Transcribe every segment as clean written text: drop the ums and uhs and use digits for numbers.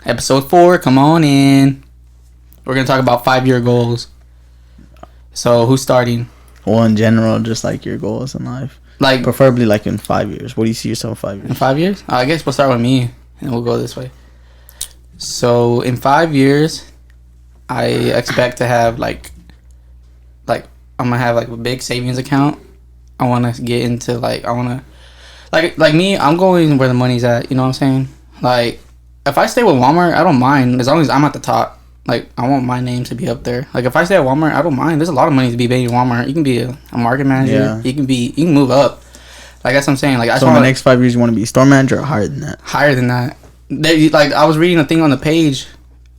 Episode 4, come on in. We're going to talk about 5-year goals. So, who's starting? Well, in general, just like your goals in life. Like, preferably like in 5 years. What do you see yourself in 5 years? In 5 years? I guess we'll start with me, and we'll go this way. So, in 5 years, I expect to have, like I'm going to have, like, a big savings account. I want to get into, like, I want to, like me, I'm going where the money's at, you know what I'm saying? Like, if I stay with Walmart, I don't mind, as long as I'm at the top. Like, I want my name to be up there. Like, if I stay at Walmart, I don't mind. There's a lot of money to be made in Walmart. You can be a market manager. Yeah. You can move up. Like, that's what I'm saying. Like, so in the next 5 years, you want to be a store manager or higher than that? Higher than that. Like, I was reading a thing on the page,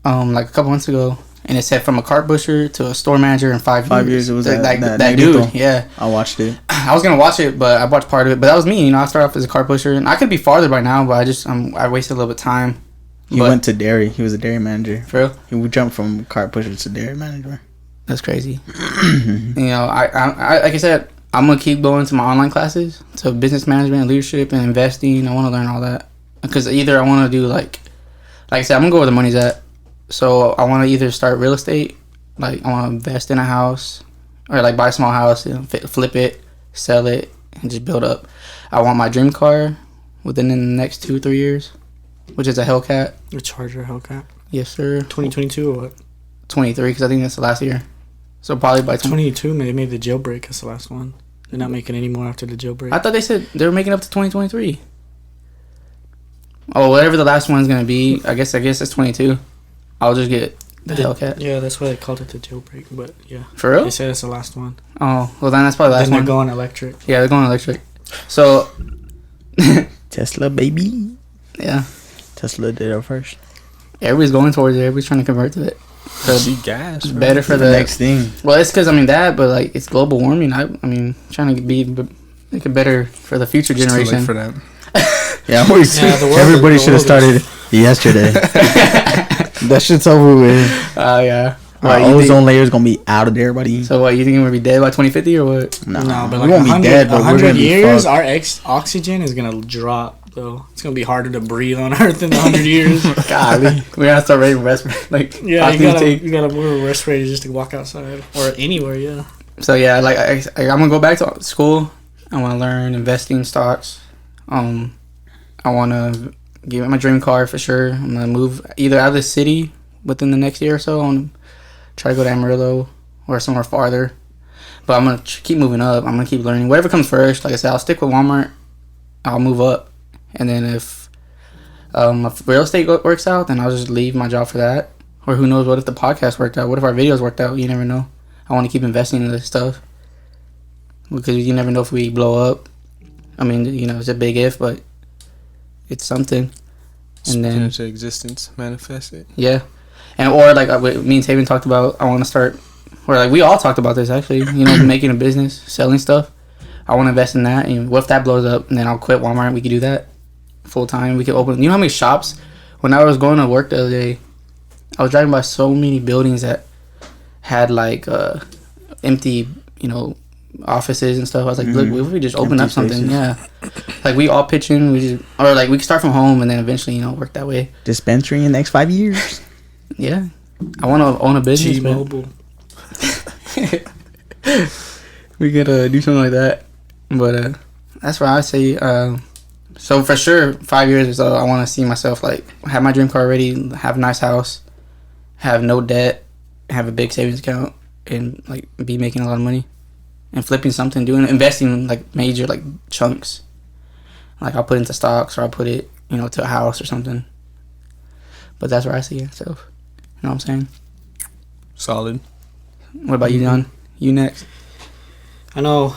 like, a couple months ago, and it said from a cart pusher to a store manager in 5 years. 5 years, it was that dude. Yeah. I watched it. I was going to watch it, but I watched part of it. But that was me. You know, I started off as a cart pusher, and I could be farther by now, but I wasted a little bit of time. He went to dairy. He was a dairy manager. For real? He would jump from cart pusher to dairy manager. That's crazy. You know, I like I said, I'm going to keep going to my online classes, to business management, leadership, and investing. I want to learn all that. Because either I want to do, like I said, I'm going to go where the money's at. So I want to either start real estate, like I want to invest in a house, or like buy a small house, you know, flip it, sell it, and just build up. I want my dream car within the next 2-3 years, which is a Hellcat. A Charger Hellcat? Yes, sir. 2022 or what? 23, because I think that's the last year. So probably by 22, they made the jailbreak. That's the last one. They're not making any more after the jailbreak. I thought they said they were making up to 2023. Oh, whatever the last one's going to be, I guess it's 22. I'll just get the Hellcat. Yeah, that's why they called it the jailbreak, but yeah. For real? They said it's the last one. Oh, well then that's probably the last one. Then they're going electric. Yeah, they're going electric. So... Tesla, baby. Yeah. Tesla did it first. Everybody's going towards it. Everybody's trying to convert to it. So see gas. It's better for the next thing. Well, it's because, that, but like it's global warming. I mean, trying to make it better for the future generation. Too late for that. Yeah, everybody should have started yesterday. That shit's over with. Yeah. Our ozone layer is gonna be out of there, buddy. So what? You think we're gonna be dead by 2050 or what? No, but like we won't be dead. But 100 years, our oxygen is gonna drop. Though it's gonna be harder to breathe on Earth in 100 years. Golly, we're gonna start rating respirators. Yeah, you gotta wear a respirator just to walk outside or anywhere. Yeah. So yeah, like I'm gonna go back to school. I want to learn investing stocks. I want to get my dream car for sure. I'm gonna move either out of the city within the next year or so. I want to try to go to Amarillo or somewhere farther. But I'm gonna keep moving up. I'm gonna keep learning. Whatever comes first. Like I said, I'll stick with Walmart. I'll move up, and then if real estate works out, then I'll just leave my job for that. Or who knows? What if the podcast worked out? What if our videos worked out? You never know. I want to keep investing in this stuff because you never know if we blow up. I mean, it's a big if, but it's something. And then into existence, manifest it. Yeah, and or like me and Tayvian talked about, I want to start, or like we all talked about this actually. Making a business, selling stuff. I want to invest in that. And what if that blows up? And then I'll quit Walmart. We could do that full time. We could open. You know how many shops? When I was going to work the other day, I was driving by so many buildings that had like empty, offices and stuff. I was like, look, what if we just open up something? Spaces. Yeah, like we all pitch in. We can start from home and then eventually work that way. Dispensary in the next 5 years. Yeah, I want to own a business. G-Mobile. We could do something like that, but that's why I say. So for sure, 5 years or so, I want to see myself like have my dream car ready, have a nice house, have no debt, have a big savings account, and like be making a lot of money. And flipping something, investing like major like chunks. Like I'll put into stocks or I'll put it, to a house or something. But that's where I see myself. You know what I'm saying? Solid. What about you, John? You next. I know.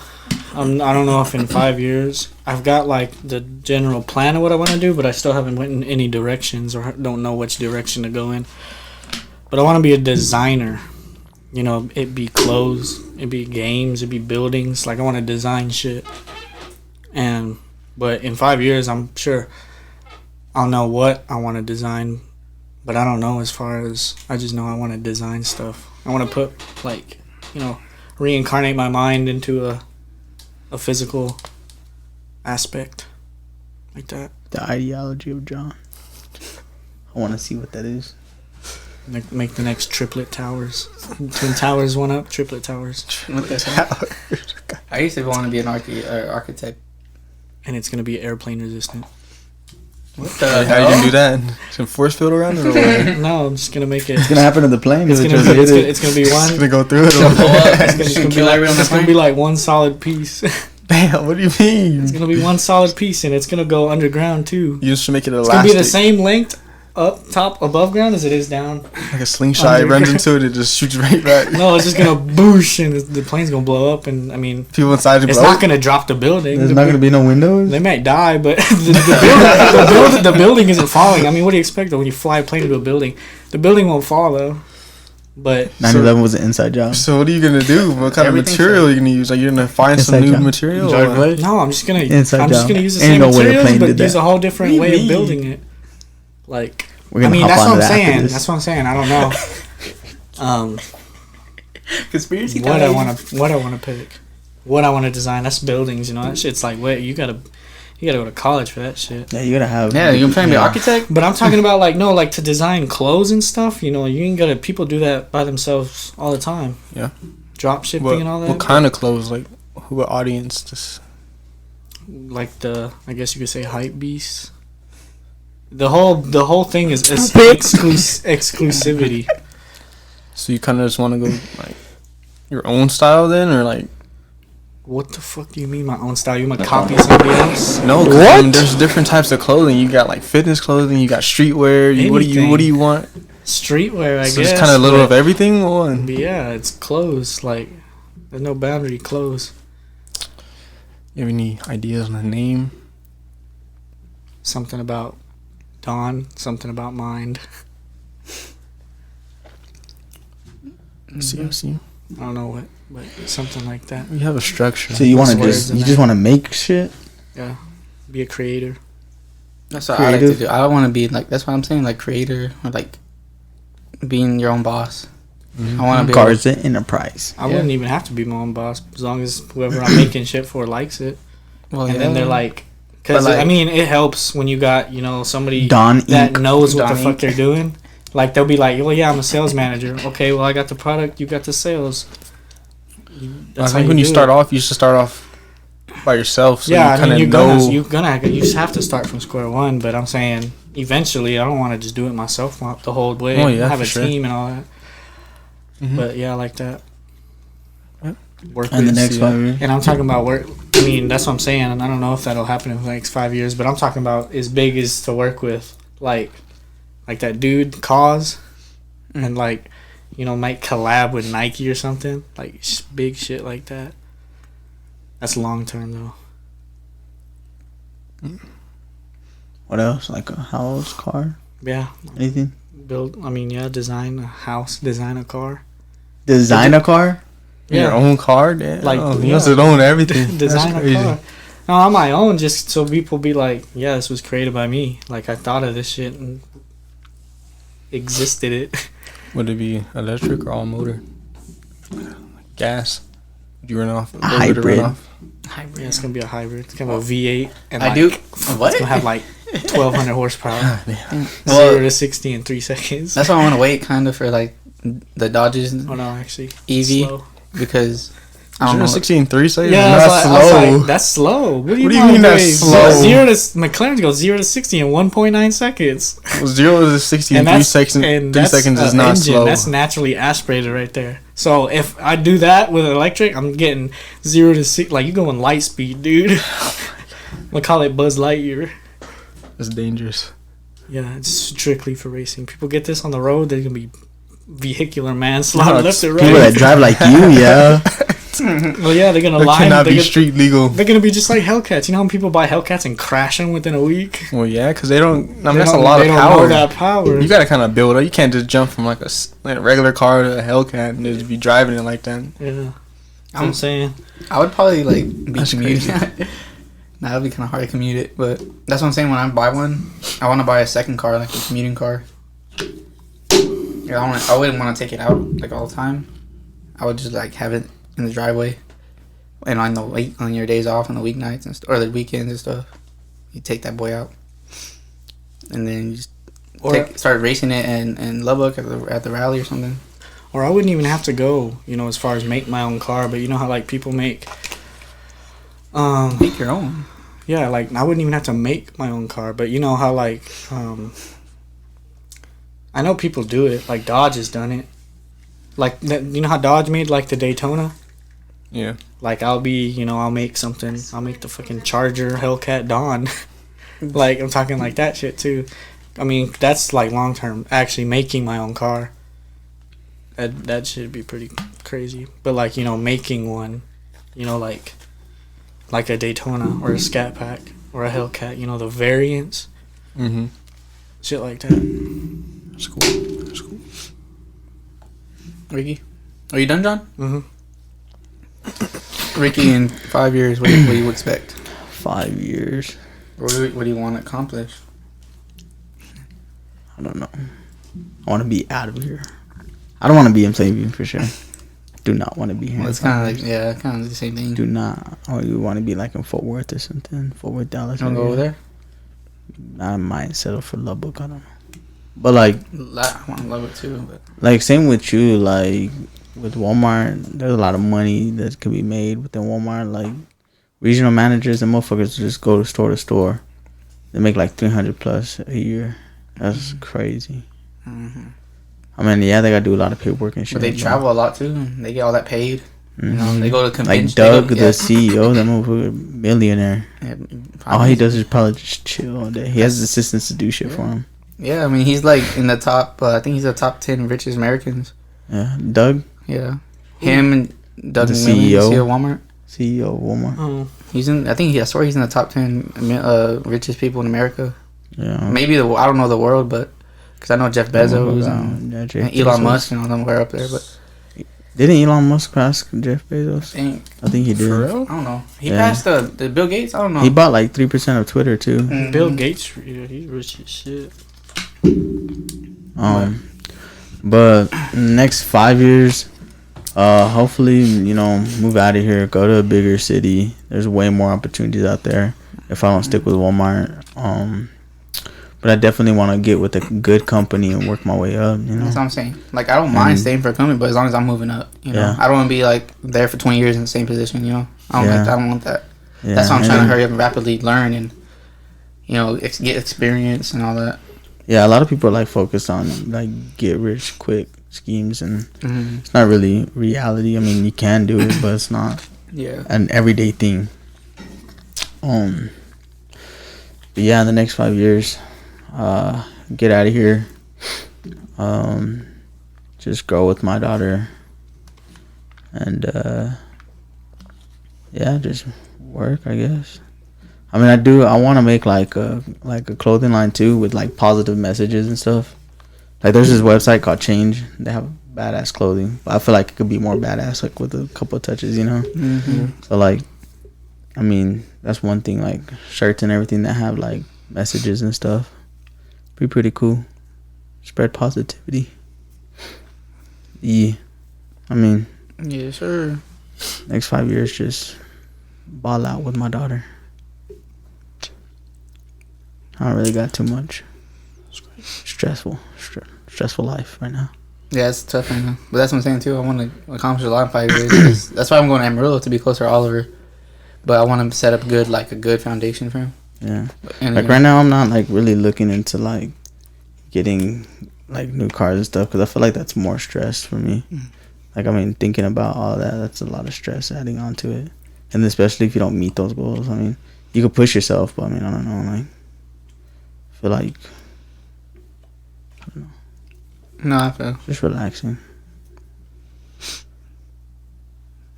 I don't know if in 5 years I've got like the general plan of what I want to do, but I still haven't went in any directions or don't know which direction to go in. But I want to be a designer. It'd be clothes, it'd be games, it'd be buildings. Like, I want to design shit. But in 5 years, I'm sure I'll know what I want to design. But I don't know as far as, I just know I want to design stuff. I want to put, like, reincarnate my mind into a physical aspect. Like that. The ideology of John. I want to see what that is. Make the next triplet towers. Twin towers, one up. Triplet towers. I used to want to be an architect. And it's gonna be airplane resistant. What the How hell? you gonna do that? Some force field around it or what? No, I'm just gonna make it. It's gonna happen to the plane. It's gonna be It's one. gonna go through it. It's gonna be like one solid piece. Damn, what do you mean? It's gonna be one solid piece, and it's gonna go underground too. You just make it It's elastic. gonna be the same length up top above ground as it is down. Like a slingshot, it runs into it, it just shoots right back. No, it's just gonna boosh, and the plane's gonna blow up. And I mean, People inside it's not gonna drop the building. There's not gonna be no windows. They might die, but the building isn't falling. I mean, what do you expect though when you fly a plane into a building? The building won't fall though. But 9/11 was an inside job. So what are you gonna do? What kind of material are you gonna use? Like you're gonna find some Inside new job. material? Or? no, I'm just gonna Inside use job. the Ain't same no way the materials, plane but did use that. a whole different What do way you of mean? building it. Like, We're I gonna mean, hop that's on what I'm that after saying. this. That's what I'm saying. I don't know. Conspiracy What I theory. want to pick, what I want to design. That's buildings, you know. That shit's like, wait, you gotta go to college for that shit. Yeah, you gotta have. Yeah, you're trying to be an architect? But I'm talking about like to design clothes and stuff. You know, you ain't gotta. People do that by themselves all the time. Yeah. Drop shipping and all that. What kind of clothes? Like who audience? Just Like I guess you could say hype beasts. The whole thing is exclusivity. so you kind of just want to go like your own style then, or like What the fuck do you mean my own style? You want to copy somebody else? no? 'Cause, I mean, there's different types of clothing. You got like fitness clothing. You got streetwear. What do you want? Streetwear, I So guess. just kind of a little but- of everything. One. But yeah, it's clothes. Like, there's no boundary. Clothes. You have any ideas on the name? Something about dawn. Something about mind. See. I don't know what, but something like that. You have a structure. So you want to Words in you there. just want to make shit. Yeah, be a creator. That's what I like to do. I don't want to be like, that's what I'm saying, like creator or like being your own boss. Mm-hmm. I want to be Garza Enterprise. I wouldn't even have to be my own boss as long as whoever I'm making shit for likes it. well, And then they're like, because But, like- I mean, it helps when you got somebody Don that Inc. knows what Don the fuck Inc. they're doing. Like they'll be like, well, yeah, I'm a sales manager. Okay, well, I got the product, you got the sales. I think when you start off, you should start off by yourself. So yeah, you I mean, know. you just have to start from square one. But I'm saying, eventually, I don't want to just do it myself the whole way. Oh, yeah, have for a sure. team and all that. Mhm. But yeah, I like that. Yep. Work And the with- next 5 years. And I'm talking about work. I mean, that's what I'm saying. And I don't know if that'll happen in the next 5 years. But I'm talking about as big as to work with, like that dude Cause, and might collab with Nike or something. Like big shit like that. That's long term though. What else? Like a house, car, Yeah, anything? design a house, design a car. Design a car. Your own car, damn. Like, Like, you yeah. must have owned everything. Design That's a crazy. car. No, on my own, just so people be like, yeah, this was created by me. Like I thought of this shit and existed it. Would it be electric or all motor? Gas? Would you run off? A hybrid. Yeah, it's gonna be a hybrid. It's gonna be a V8. And I do. What? It's gonna have like 1,200 horsepower. Well, 0 to 60 in 3 seconds. That's why I want to wait kind of for like the Dodges Oh no, actually, EV slow. because I don't know. 16.3 seconds. Yeah, That's I was slow. like, that's slow. What do you mean mean that's slow? McLaren's go 0 to 60 in 1.9 seconds. 0 to 60 in 3 seconds. 3 seconds is not slow. That's naturally aspirated right there. So if I do that with electric, I'm getting 0 to 60. Like you going light speed, dude. We'll call it Buzz Lightyear. That's dangerous. Yeah, it's strictly for racing. People get this on the road, they're gonna be vehicular manslaughter left and People that right. drive like you, yeah. Well, yeah, they're gonna That lie. cannot They're be gonna, street legal. they're gonna be just like Hellcats. You know how people buy Hellcats and crash them within a week? Well, yeah, because they don't. I mean, They that's a don't- lot they of don't know power. that power. You gotta kind of build up. You can't just jump from like a regular car to a Hellcat and just be driving it like that. Yeah, that's what I'm saying. I would probably like be That's commuting. That would be kind of hard to commute it, but that's what I'm saying. When I buy one, I want to buy a second car, like a commuting car. Yeah, I wouldn't want to take it out like all the time. I would just like have it in the driveway, and on your days off, on the weeknights or the weekends and stuff, you take that boy out, and then you just start racing it in Lubbock at the rally or something. Or I wouldn't even have to go, as far as make my own car. But you know how like people make. Make your own. Yeah, like I wouldn't even have to make my own car. But you know how like I know people do it. Like Dodge has done it. Like you know how Dodge made like the Daytona. Yeah. Like I'll make something. I'll make the fucking Charger Hellcat Dawn. Like I'm talking like that shit too. I mean that's like long term. Actually making my own car. That should be pretty crazy. But like making one, like a Daytona or a Scat Pack or a Hellcat. The variants. Mm-hmm. Shit like that. That's cool. That's cool. Ricky, are you done, John? Mm-hmm. Ricky, in 5 years, what do you expect? 5 years. What do you want to accomplish? I don't know. I want to be out of here. I don't want to be in Tayvian for sure. Do not want to be here. Well, it's kind of like kind of the same thing. Do not. Or you want to be like in Fort Worth or something. Fort Worth, Dallas. You want to go over there? I might settle for Lubbock. I don't know. But like, I want to love it too. But like same with you. Like with Walmart, there's a lot of money that could be made within Walmart. Like regional managers and motherfuckers just go to store. They make like 300 plus a year. That's crazy. Mm-hmm. I mean, yeah, they gotta do a lot of paperwork and shit. But they travel a lot too. They get all that paid. Mm-hmm. They go to conventions. Like Doug, the CEO, that motherfucker, millionaire. Yeah, all he does is probably just chill all day. He has assistants to do shit for him. Yeah, I mean, he's like in the top. I think he's the top 10 richest Americans. Yeah, Doug. Yeah, him and Doug, the CEO of Walmart. CEO of Walmart. Oh, he's in. I think I swear he's in the top 10 richest people in America. Yeah, maybe I don't know the world, but because I know Jeff Bezos and Elon Musk and all them were up there, but. Didn't Elon Musk pass Jeff Bezos? I think he did. For real? I don't know. He passed the Bill Gates? I don't know. He bought like 3% of Twitter too. Mm-hmm. Bill Gates, he's rich as shit. But next 5 years, hopefully, move out of here, go to a bigger city. There's way more opportunities out there if I don't stick with Walmart. But I definitely want to get with a good company and work my way up. That's what I'm saying. Like I don't mind staying for a company, but as long as I'm moving up, I don't want to be like there for 20 years in the same position. I don't want that. Yeah. That's why I'm trying to hurry up and rapidly learn and get experience and all that. Yeah, a lot of people are like focused on like get rich quick schemes, and it's not really reality. I mean, you can do it, but it's not an everyday thing. But yeah, in the next 5 years, get out of here. Just grow with my daughter, and just work, I guess. I mean, I want to make like a clothing line too with like positive messages and stuff. Like there's this website called Change. They have badass clothing, but I feel like it could be more badass like with a couple of touches, So like, I mean, that's one thing, like shirts and everything that have like messages and stuff. Be pretty cool. Spread positivity. Yeah. I mean, yeah, sure. Next 5 years, just ball out with my daughter. I don't really got too much. Stressful life right now. Yeah, it's tough right now. But that's what I'm saying too. I want to accomplish a lot in 5 years. That's why I'm going to Amarillo, to be closer to Oliver. But I want to set up a good foundation for him. Yeah. And right now, I'm not like really looking into like getting like new cars and stuff, because I feel like that's more stress for me. Like, I mean, thinking about all that, that's a lot of stress adding on to it. And especially if you don't meet those goals. I mean, you could push yourself, but I mean, I don't know. Like, I feel like, I don't know. No, I feel. Just relaxing.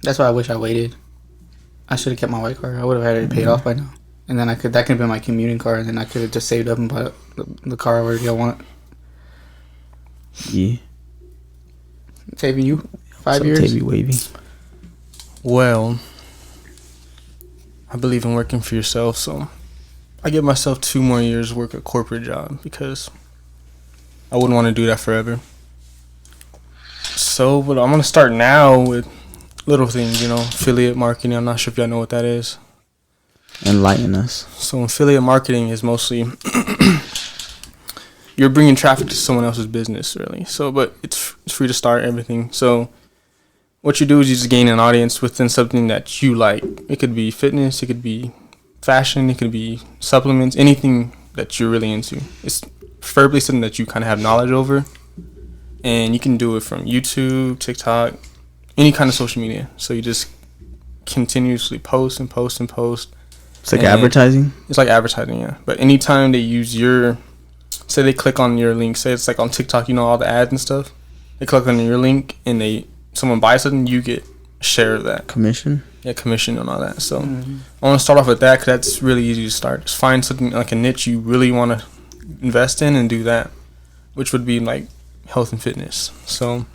That's why I wish I waited. I should have kept my white car. I would have had it paid off by now. And then that could have been my commuting car, and then I could have just saved up and bought the car already I want. Yeah. Tayvian, you? 5 years? Tayvian Wavy. Well, I believe in working for yourself, so I give myself 2 more years to work a corporate job, because I wouldn't want to do that forever. So, but I'm going to start now with little things, affiliate marketing. I'm not sure if y'all know what that is. Enlighten us. So affiliate marketing is mostly you're bringing traffic to someone else's business, really. So, but it's free to start everything. So, what you do is you just gain an audience within something that you like. It could be fitness, it could be fashion, it could be supplements, anything that you're really into. It's preferably something that you kind of have knowledge over, and you can do it from YouTube, TikTok, any kind of social media. So you just continuously post and post and post. It's like advertising. It's like advertising, yeah. But anytime they use your, say they click on your link, say it's like on TikTok, you know, all the ads and stuff. They click on your link and someone buys something, you get a share of that. Commission? Yeah, commission and all that. So I want to start off with that because that's really easy to start. Just find something like a niche you really want to invest in and do that, which would be like health and fitness. So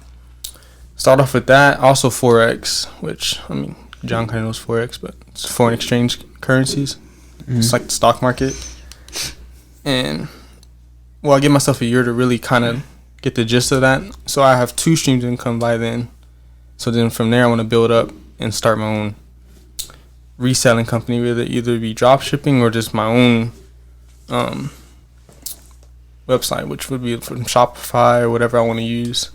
start off with that. Also Forex, which, I mean, John kind of knows Forex, but it's foreign exchange currencies. It's like the stock market. And, well, I give myself a year to really kind of get the gist of that. So I have 2 streams of income by then. So then from there, I want to build up and start my own reselling company, whether either be drop shipping or just my own website, which would be from Shopify or whatever I want to use.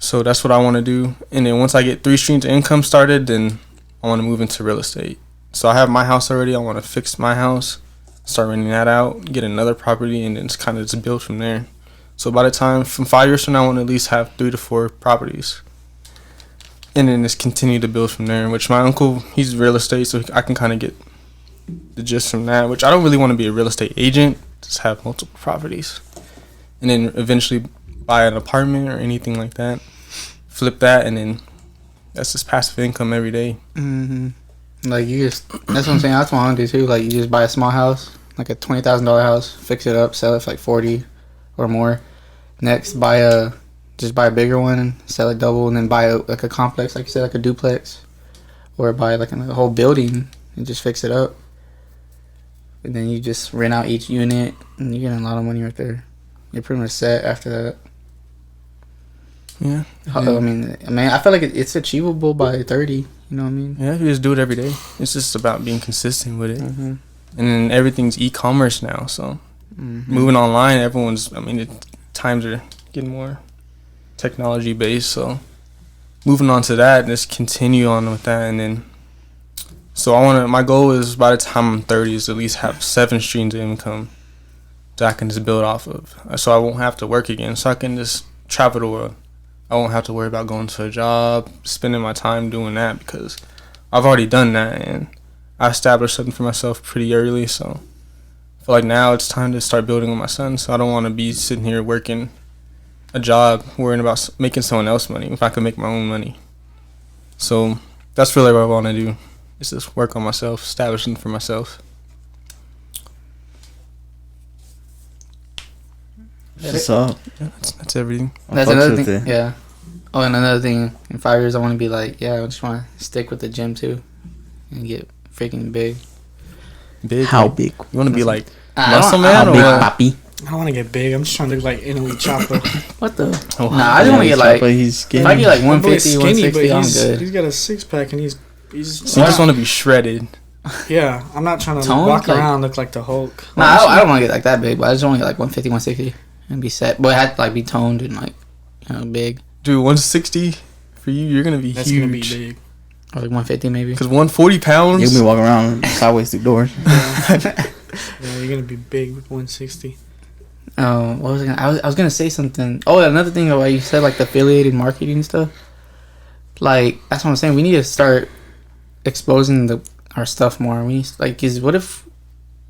So that's what I want to do. And then once I get 3 streams of income started, then I want to move into real estate. So I have my house already. I want to fix my house, start renting that out, get another property, and then it's kind of just build from there. So by the time, from 5 years from now, I want to at least have 3 to 4 properties. And then just continue to build from there, which my uncle, he's real estate, so I can kind of get the gist from that, which I don't really want to be a real estate agent, just have multiple properties. And then eventually buy an apartment or anything like that, flip that, and then that's just passive income every day. Like, you just, that's what I'm saying, that's what I want to do too. Like, you just buy a small house, like a $20,000 house, fix it up, sell it for like 40 or more. Next, just buy a bigger one and sell it double, and then buy like a complex, like you said, like a duplex, or buy like a whole building and just fix it up. And then you just rent out each unit, and you get a lot of money right there. You're pretty much set after that. Yeah. I mean, I feel like it's achievable by 30. You know what I mean? Yeah, you just do it every day. It's just about being consistent with it. And then everything's e-commerce now, so moving online, times are getting more technology based, so moving on to that, just continue on with that. And then so my goal is by the time I'm 30 is at least have 7 streams of income that I can just build off of, so I won't have to work again, so I can just travel the world. I won't have to worry about going to a job, spending my time doing that, because I've already done that and I established something for myself pretty early. So I feel like now it's time to start building with my son, so I don't want to be sitting here working a job worrying about making someone else money if I can make my own money. So that's really what I want to do, is just work on myself, establishing for myself. What's up? Yeah, that's everything. That's another thing. Yeah. Oh, and another thing, in 5 years I want to be like, I just want to stick with the gym too and get freaking big. How big? You want to be like Muscle Man, how big, papi? I don't want to get big. I'm just trying to look like Italy Chopper. What the? Oh, I just want to get like, he's skinny. if I get like My boy's 150, 160, I'm good. He's got a 6-pack and he's so you just want to be shredded. yeah. I'm not trying to Toned, walk like- around look like the Hulk. I don't want to get like that big, but I just want to get like 150, 160 and be set. But it had to like be toned and like, big. Dude, 160 for you, you're gonna be That's huge. gonna be big. Or like 150 maybe. Because 140 pounds. You'll be walking around sideways through doors. Yeah, you're gonna be big with 160. What was I was gonna say something. Oh, another thing about you said, like the affiliated marketing stuff. Like, that's what I'm saying. We need to start exposing our stuff more. We need, like, cause what if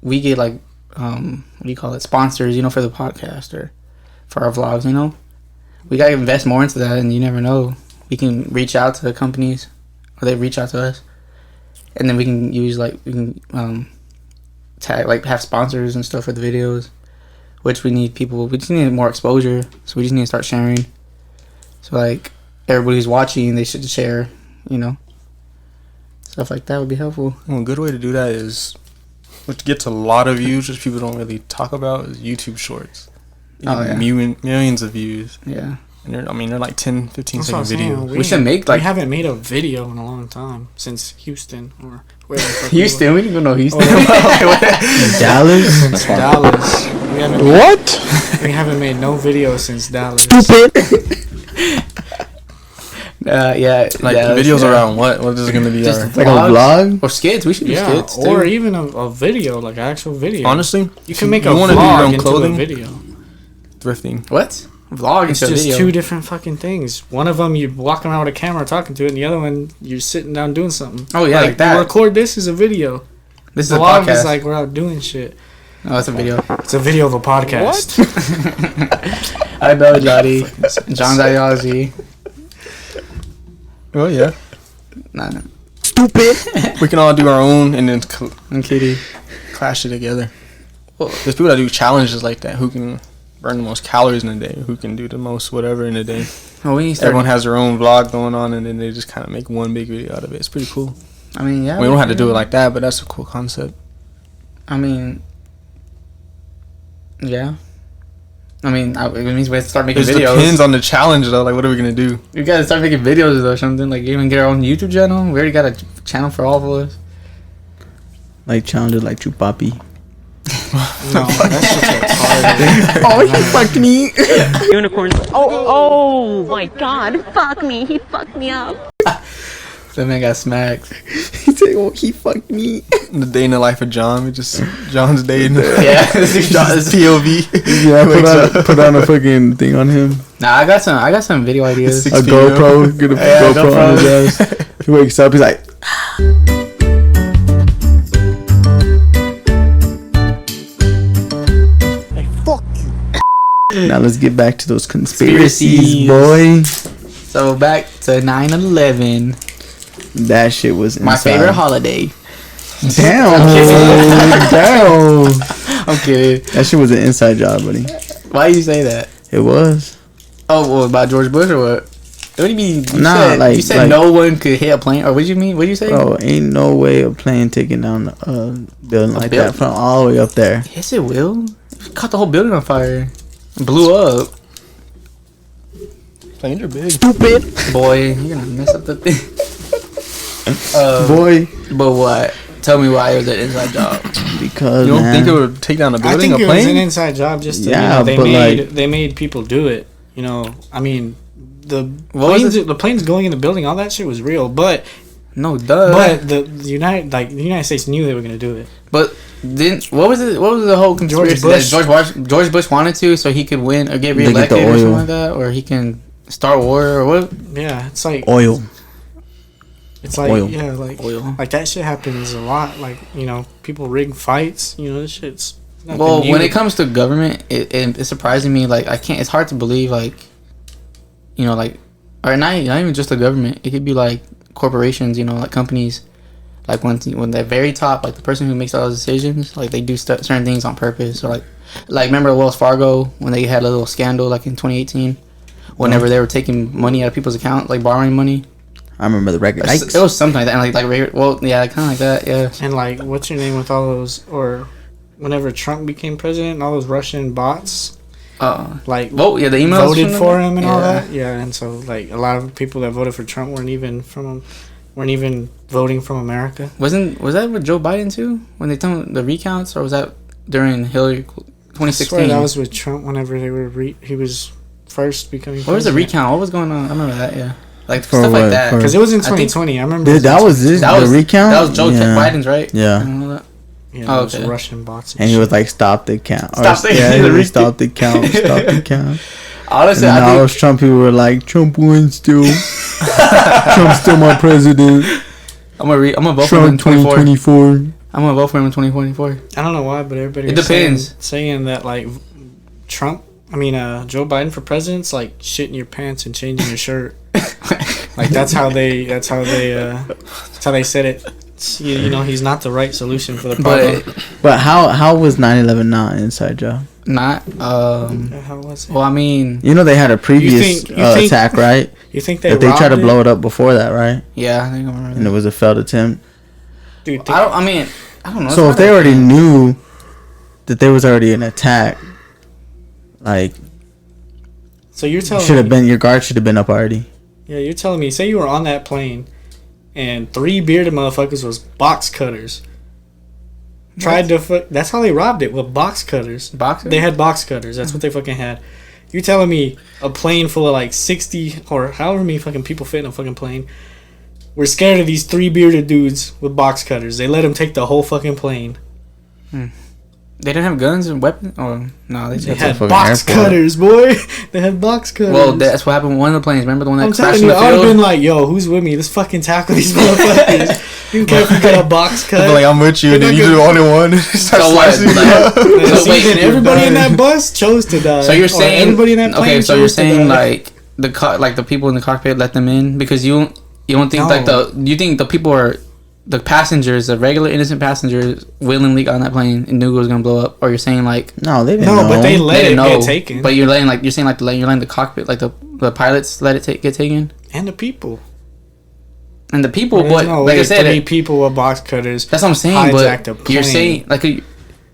we get like what do you call it, sponsors, for the podcast or for our vlogs, we gotta invest more into that. And you never know, we can reach out to companies or they reach out to us, and then we can use tag, like, have sponsors and stuff for the videos, which we just need more exposure, so we just need to start sharing. So like, everybody who's watching, they should share, stuff like that would be helpful. Well, a good way to do that is, which gets a lot of views, which people don't really talk about, is YouTube Shorts. Millions of views. Yeah. And they're like 10, 15 second videos. We should make we haven't made a video in a long time since Houston or wherever. Houston, we didn't even know Houston. Dallas. Dallas. We haven't What? We We haven't made no video since Dallas. Stupid. Yeah. Like yeah, videos around what? What is it gonna be? Just Our, Like a vlog? or skits. We should do Yeah, skits too. or even a video, like actual video. honestly, you can make a you wanna do your vlog own into clothing? a video. thrifting. What? Vlog It's into just video. two different fucking things. One of them you're walking around with a camera talking to it, and the other one you're sitting down doing something. Oh yeah, like that. You record this as a video. This is a Vlog podcast. is like we're out doing shit. Oh, it's a video. It's a video of a podcast. I know, Johnny. John's ideology. Oh yeah, Nah. Stupid. we can all do our own and then I'm kidding. clash it together. Well, There's people that do challenges like that. Who can burn the most calories in a day? Who can do the most whatever in a day? well, we need to start. Everyone has their own vlog going on, and then they just kind of make one big video out of it. It's pretty cool. I mean, yeah. We don't have to do it like that, but that's a cool concept. I mean, yeah. I mean, it means we have to start making It just videos. depends on the challenge, though. Like, what are we gonna do? We gotta start making videos or something. Like, even get our own YouTube channel. We already got a channel for all of us. Like challenges like Chupapi. No, that's just retarded. Oh, he fucked me. Unicorn. Oh my god. Fuck me. He fucked me up. That man got smacked. He said, "Oh, he fucked me." The day in the life of John. We just John's day in the Yeah, this is John's POV. Yeah, Wakes put on a fucking thing on him. Nah, I got some video ideas. Six A feet GoPro. up. Get a Yeah, GoPro on his ass. He wakes up. He's like, now let's get back to those conspiracies, boy. So back to 9/11, That shit was inside. my favorite holiday. Damn. Damn. I'm kidding. That shit was an inside job, buddy. Why you say that? It was. Oh, well, about George Bush or what? What do you mean? You Nah, said, like- you said like- no one could hit a plane, or what did you mean? What did you say? Bro, ain't no way a plane taking down a building like building? that from all the way up there. Yes, it will. It caught the whole building on fire. It blew up. Planes are big. Stupid. Boy, you're gonna mess up the thing. Boy. But what? Tell me why it was an inside job. Because, You don't man, think it would take down a I building, think a it was an plane? inside job. Just to, Yeah, they but, made like- they made people do it. You know, I mean, the What was planes, it? the planes going in the building, all that shit was real. But No, duh. the United States knew they were gonna do it. But didn't what was it? What was the whole conspiracy Bush. that George Bush wanted to, so he could win or get They get the reelected or something oil. like that, or he can start war or what? Yeah, it's like oil. it's like Oil. yeah, like Oil. like that shit happens a lot. Like, you know, people rig fights. You know, this shit's nothing Well, new. when it comes to government, it's surprising me. Like, I can't. It's hard to believe. Like, you know, like, or not even just the government. It could be like corporations. You know, like companies. Like when they're very top, like the person who makes all those decisions, like they do certain things on purpose. Or like remember Wells Fargo when they had a little scandal like in 2018, whenever they were taking money out of people's account, like borrowing money. I remember the record. It was something like that. And well, yeah, kind of like that. Yeah. and like, what's your name with all those, or whenever Trump became president, and all those Russian bots like Yeah, the emails voted from for them? him and all Yeah. that. Yeah, and so like a lot of people that voted for Trump weren't even voting from America. Was that with Joe Biden too? When they done the recounts, or was that during Hillary I swear 2016? that was with Trump whenever they were he was first becoming What was the president. recount? What was going on? I remember that. Yeah, like For stuff what? like that. For- Because it was in I think- 2020. I remember. Dude, that was this. That was the recount. That was Joe Yeah. Biden's, right? Yeah. I don't know that. Yeah, Oh, those okay. Russian bots. And he was like, "Stop the count." Stop the- yeah, he the was, re- stop the count. Stop the count. Honestly, And all I think those Trump people were like, "Trump wins still. Trump's still my president. I'm gonna vote for him in Trump 2024. 2024." I'm gonna vote for him in 2024. I don't know why, but everybody. It was depends. Saying that like Joe Biden for president's like shitting your pants and changing your shirt. Like that's how they said it. You know, he's not the right solution for the problem. But how was 9/11 not an inside job? Not. How was it? Well, I mean, You know they had a previous think- you think- attack, right? You think they That they tried to robbed blow it up before that, right? yeah, I think I remember And it that. was a failed attempt. Dude, I don't know. So if they already knew that there was already an attack, like so you're telling should have me, been your guard should have been up already. yeah, you're telling me, say you were on that plane, and 3 bearded motherfuckers was box cutters. tried to. That's how they robbed it, with box cutters. Boxer? They had box cutters. That's what they fucking had. You telling me a plane full of like 60 or however many fucking people fit in a fucking plane? We're scared of these 3 bearded dudes with box cutters. They let them take the whole fucking plane. They didn't have guns and weapons? Or no, They had box cutters, boy. They had box cutters. Well, that's what happened with one of the planes. Remember the one that I'm crashed telling in you, the I would have field? been like, yo, who's with me? Let's fucking tackle these motherfuckers. You don't care if you got a box cut. Like, I'm with you, and then you do only one. So what? So wait, then everybody in that bus chose to die. So you're saying everybody in that plane okay? So you're chose to saying die. like the people in the cockpit let them in because you don't think No. you think the people are the passengers, the regular innocent passengers, willingly got on that plane and knew it was gonna blow up, or you're saying like No, they didn't No, know. but they let they it didn't know, get taken. but you're saying like you're letting the cockpit, like the pilots let it get taken, And the people. and the people. There's But no like way I said, 3 people with box cutters. that's what I'm saying. hijacked a But you're plane. saying like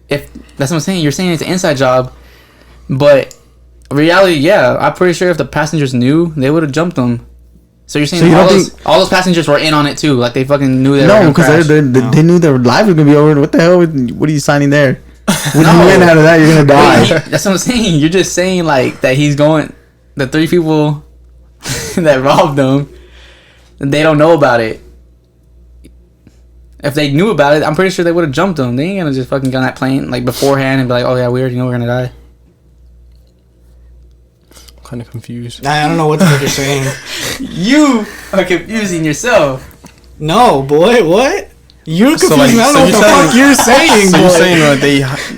if that's what I'm saying. You're saying it's an inside job, but reality, yeah, I'm pretty sure if the passengers knew, they would have jumped them. So you're saying So you all those passengers were in on it too, like they fucking knew they were No, gonna because crash. they knew their life was gonna be over. What the hell? What are you signing there? When No. you win out of that, you're gonna die. That's what I'm saying. You're just saying like that he's going. The 3 people that robbed them, they don't know about it. If they knew about it, I'm pretty sure they would have jumped them. They ain't gonna just fucking get on that plane like beforehand and be like, "Oh yeah, we already know we're gonna die." Kind of confused. I don't know what the fuck you're saying. You are confusing yourself. No, boy, what? You're confusing. like- I don't so know what you're the fuck saying- you're saying, So boy. you're saying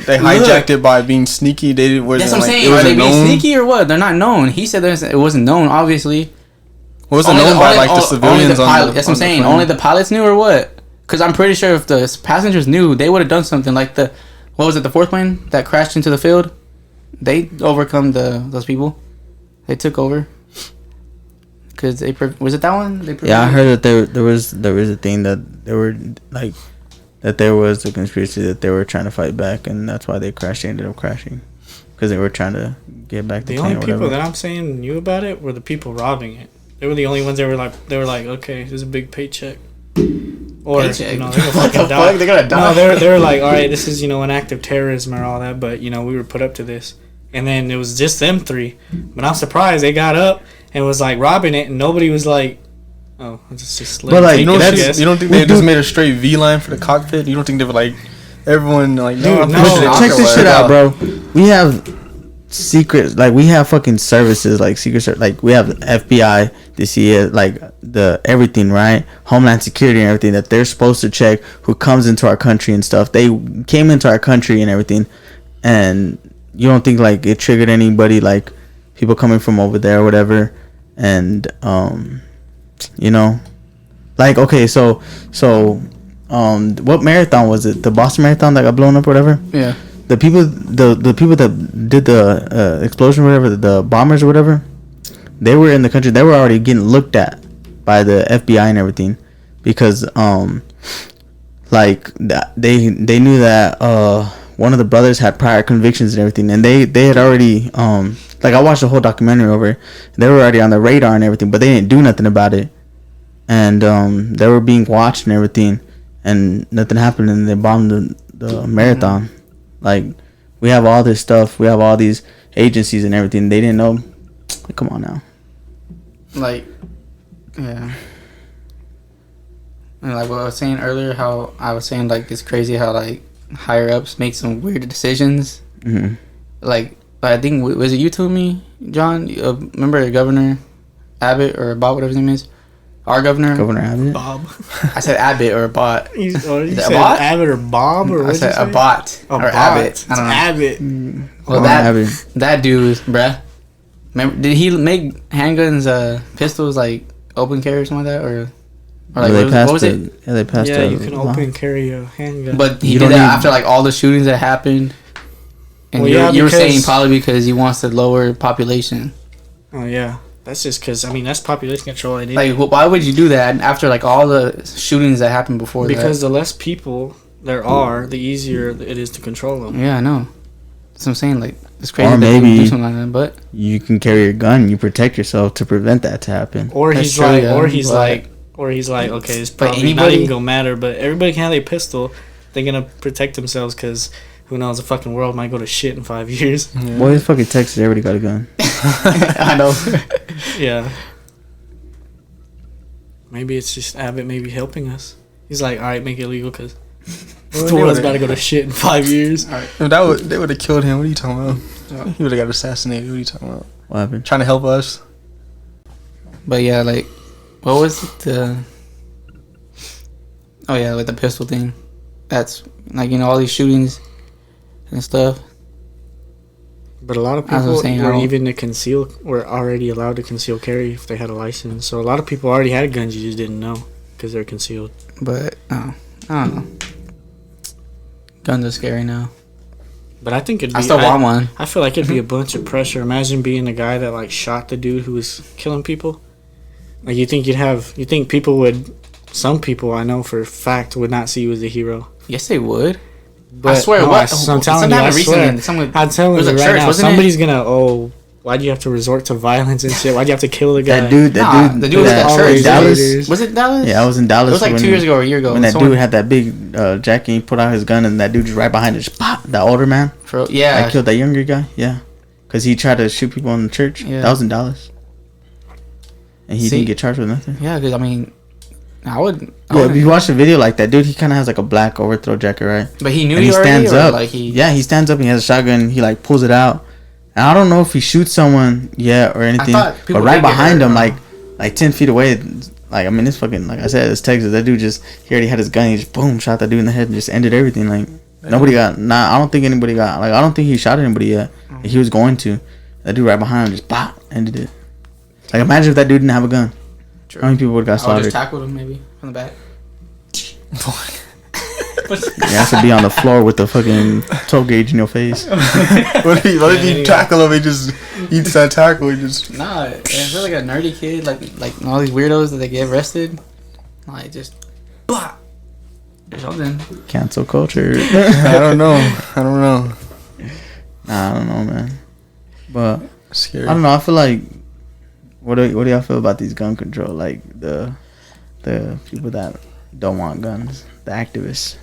they hijacked it by being sneaky? They wasn't That's what I'm like, saying. it Are wasn't they being known? sneaky or what? They're not known. He said it wasn't known. Obviously, It wasn't known by like the civilians on the. That's what I'm on the saying. plane. Only the pilots knew or what? Because I'm pretty sure if the passengers knew, they would have done something like the what was it? The 4th plane that crashed into the field. They overcome those people. They took over. Cause was it that one? Yeah, I heard that there was a thing that they were like that there was a conspiracy that they were trying to fight back, and that's why they ended up crashing because they were trying to get back the The plane only or people whatever. that I'm saying knew about it were the people robbing it. They were the only ones that were like, okay, this is a big paycheck. Or Paycheck? you know, they're gonna What the fucking die. fuck? They're gonna die. No, they were like, all right, this is an act of terrorism or all that, but we were put up to this. And then it was just them 3. But I'm surprised they got up and was like robbing it, and nobody was like, oh, it's just But, like, You know, I what guess. you don't think they just made a straight V line for the cockpit? You don't think they were like everyone like Dude, I'm no. pretty sure they Check took this it. shit out, bro. We have secret, like we have fucking services, like like we have FBI, the CIA, like the everything, right? Homeland Security and everything that they're supposed to check who comes into our country and stuff. They came into our country and everything, and you don't think like it triggered anybody, like people coming from over there or whatever, and like okay, so what marathon was it? The Boston Marathon that got blown up or whatever? Yeah. The people that did the explosion or whatever, the bombers or whatever, they were in the country. They were already getting looked at by the FBI and everything because like they knew that one of the brothers had prior convictions and everything, and they had already like I watched the whole documentary over it. They were already on the radar and everything, but they didn't do nothing about it, and they were being watched and everything, and nothing happened, and they bombed the marathon. Like, we have all this stuff. We have all these agencies and everything. They didn't know. Like, come on now. Like, yeah. And like what I was saying earlier, how I was saying like it's crazy how like higher ups make some weird decisions. Mm-hmm. Like I think was it you told me, John? Remember Governor Abbott or Bob, whatever his name is, our governor. Governor Abbott. Bob. I said Abbott or Bot. You Is it said a bot? Abbott or Bob or I what? said a Bot A or bot. Abbott. I don't know. Abbott. Well, Oh, that Abbott. that dude, bruh. Remember, did he make handguns, pistols like open carry or something like that, or like what was it? Yeah, they passed Yeah, the you can law. open carry a handgun. But he You did don't that need- after like all the shootings that happened. And Well, you, yeah, you were saying because- probably because he wants to lower population. Oh yeah, that's just because that's population control. I did Like, why would you do that after like all the shootings that happened before because that? the less people there are, the easier it is to control them. Yeah, I know. That's what I'm saying. Like, it's crazy Or that they would maybe- do something like that. But You can carry a gun. You protect yourself to prevent that to happen. Or That's he's true, like, yeah, or he's but- like, or he's like, okay, it's But probably not anybody- even gonna matter. But everybody can have a pistol. They're gonna protect themselves because who knows, the fucking world might go to shit in 5 years. Yeah. Boy, it's fucking Texas. Everybody got a gun. I know. Yeah. Maybe it's just Abbott maybe helping us. He's like, all right, make it legal because the world's about to go to shit in 5 years. All right. If they would have killed him. What are you talking about? He would have got assassinated. What are you talking about? What happened? Trying to help us. But yeah, like, what was it? Oh yeah, like the pistol thing. That's like, you know, all these shootings and stuff. But a lot of As I people was saying, were already allowed to conceal carry if they had a license. So a lot of people already had guns, you just didn't know because they're concealed. But I don't know. Guns are scary now. But I think it'd be. I still want one. I feel like it'd be a bunch of pressure. Imagine being the guy that like shot the dude who was killing people. Like you think people would. Some people I know for a fact would not see you as a hero. Yes, they would. But I swear, no, what? I'm telling you, I swear. I'm telling you right now, somebody's gonna. Why'd you have to resort to violence and shit? Why'd you have to kill the guy? The dude was at the church. Dallas. Was it Dallas? Yeah, I was in Dallas. It was like 2 years ago or a year ago. When that dude had that big jacket, he put out his gun, and that dude just right behind it, just pop. That older man. Yeah. I killed that younger guy. Yeah, because he tried to shoot people in the church. Yeah. That was in Dallas, and he didn't get charged with nothing. Yeah, because I mean, if you watch the video, like that dude, he kind of has like a black overthrow jacket, right? But he knew and he stands up. Like he stands up and he has a shotgun. He like pulls it out. And I don't know if he shoots someone yet or anything, but right behind him, like 10 feet away, like I mean, it's fucking, like I said, it's Texas. That dude he already had his gun. He just boom shot that dude in the head and just ended everything. Like nobody got. I don't think anybody got. Like I don't think he shot anybody yet. Mm-hmm. He was going to. That dude right behind him just bop ended it. Like imagine if that dude didn't have a gun. True. How many people would have got slaughtered? I would just tackled him maybe from the back. You have to be on the floor with the fucking 12 gauge in your face. What if you tackle him? He just eats that tackle. He just it's like a nerdy kid, like all these weirdos that they get arrested, like just blah or something. Cancel culture. I don't know. Nah, I don't know, man. But scary. I don't know. I feel like what do y'all feel about these gun control? Like the people that don't want guns, the activists.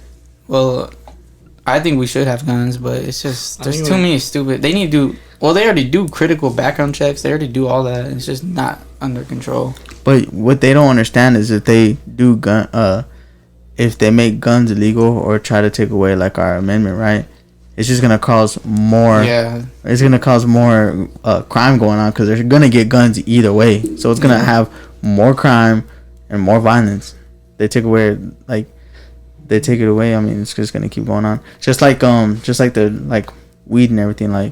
Well, I think we should have guns, but it's just there's too many stupid. They need to do. Well, they already do critical background checks. They already do all that. It's just not under control. But what they don't understand is if they do if they make guns illegal or try to take away like our amendment, right? It's just gonna cause more. Yeah. It's gonna cause more crime going on because they're gonna get guns either way. So it's gonna have more crime and more violence. They take it away. I mean, it's just gonna keep going on. Just like the weed and everything, like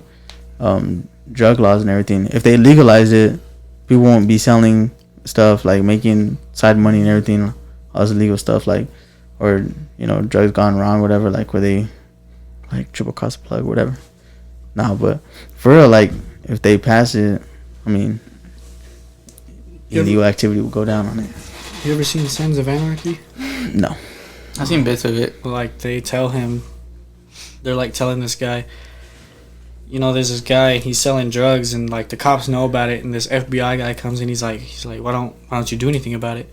drug laws and everything. If they legalize it, people won't be selling stuff like making side money and everything, all this illegal stuff, like, or drugs gone wrong, whatever, like where they like triple cost plug, whatever. Nah, but for real, like if they pass it, I mean, illegal activity will go down on it. You ever seen Sons of Anarchy? No. I've seen bits of it. Like they tell him, they're like telling this guy, there's this guy, he's selling drugs, and like the cops know about it, and this FBI guy comes in, he's like, why don't you do anything about it?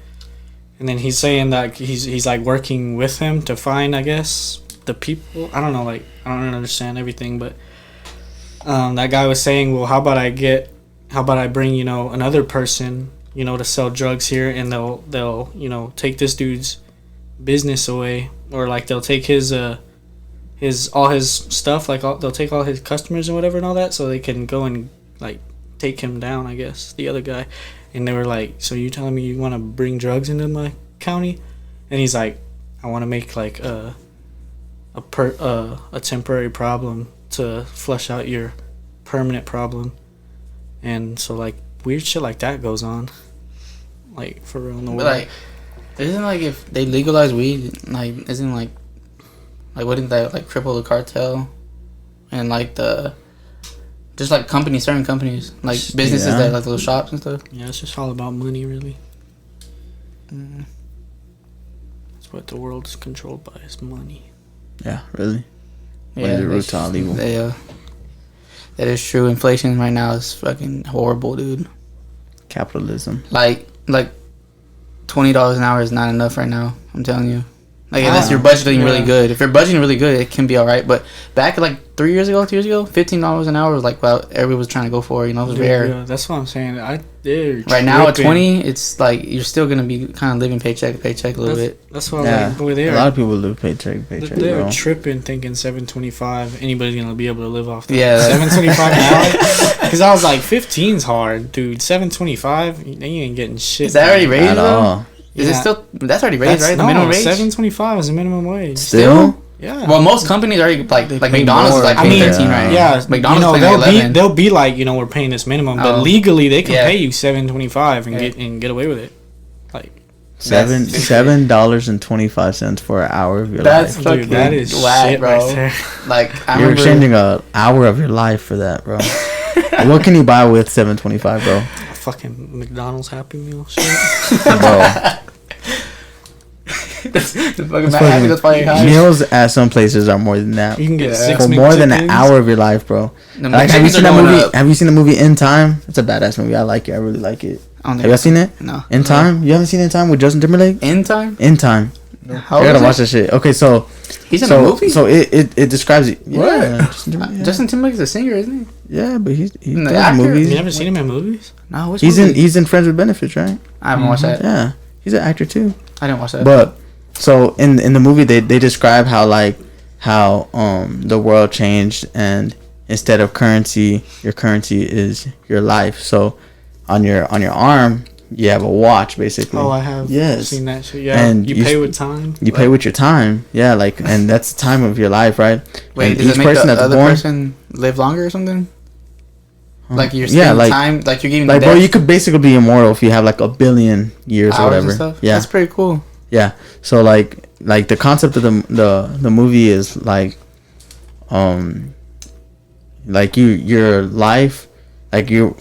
And then he's saying that he's like working with him to find, I guess, the people. I don't know, like I don't understand everything, but that guy was saying, well, how about I bring another person, to sell drugs here, and they'll take this dude's business away, or like they'll take his all his stuff, like they'll take all his customers and whatever and all that, so they can go and like take him down, I guess, the other guy. And they were like, so you telling me you want to bring drugs into my county? And he's like, I want to make like a temporary problem to flush out your permanent problem. And so like weird shit like that goes on, like for real in the world. Like, isn't like if they legalize weed, like isn't like wouldn't that like cripple the cartel and like just like certain companies, like businesses that like little shops and stuff. Yeah, it's just all about money, really. That's what the world is controlled by, is money. Yeah, really. Yeah, Money's the root to all evil. That is true. Inflation right now is fucking horrible, dude. Capitalism. Like $20 an hour is not enough right now. I'm telling you. Like unless you're budgeting really good. If you're budgeting really good, it can be all right. But back like 2 years ago, $15 an hour was like what everybody was trying to go for. You know, it was rare. Yeah, that's what I'm saying. Right now at 20, it's like you're still gonna be kind of living paycheck to paycheck a little bit. That's what I'm like. Boy, a lot of people live paycheck to paycheck. They're tripping, thinking $7.25. Anybody's gonna be able to live off that. Yeah, $7.25 an hour. Because I was like, 15's hard, dude. $7.25, you ain't getting shit. Is that already raised though? Is it Yeah. still? That's already raised, right? The minimum wage. $7.25 is the minimum wage. Still? Yeah. Well, most companies already like McDonald's more. is like I mean, 13 right now. Yeah, McDonald's you know, paying like 11. they'll be like, you know, we're paying this minimum, but Oh. legally they can Yeah. pay you $7.25 and get away with it. Like $7.25 for an hour of your That's life. fucking dude, that is whack, shit bro. right there. Like I You're remember, exchanging an hour of your life for that, bro. What can you buy with $7.25, bro? A fucking McDonald's Happy Meal shit. Bro, that's probably high. meals at some places are more than that. You can get Yeah. 6 For more than an McChickens. hour of your life, bro. The Like, have you McChickens seen are that going movie? up. Have you seen the movie In Time? It's a badass movie. I like it. I really like it. I don't Have y'all seen it? No. In Time? You haven't seen In Time with Justin Timberlake? In time? In Time. How I old gotta is watch it? that shit. Okay, so He's in so a movie. so it describes it. What? Yeah, Justin Timberlake, yeah. Justin Timberlake's a singer, isn't Yeah, but he The does actor? movies. You never seen him in movies? he? No, which He's movie? in Friends with Benefits, right? I haven't watched that. Yeah, he's an actor too. I didn't watch that. But so in the movie they describe how the world changed, and instead of currency, your currency is your life. So on your arm you have a watch basically. Oh, I have seen that shit. Yeah, And you pay with time. You pay with your time. Yeah, like, and that's the time of your life, right? Wait, and does it make the other person live longer or something? Like you're spending time, like you're giving like, them bro, you could basically be immortal if you have like 1 billion years or hours whatever. and stuff. Yeah, That's pretty cool. yeah. So like the concept of the movie is like like your life, like you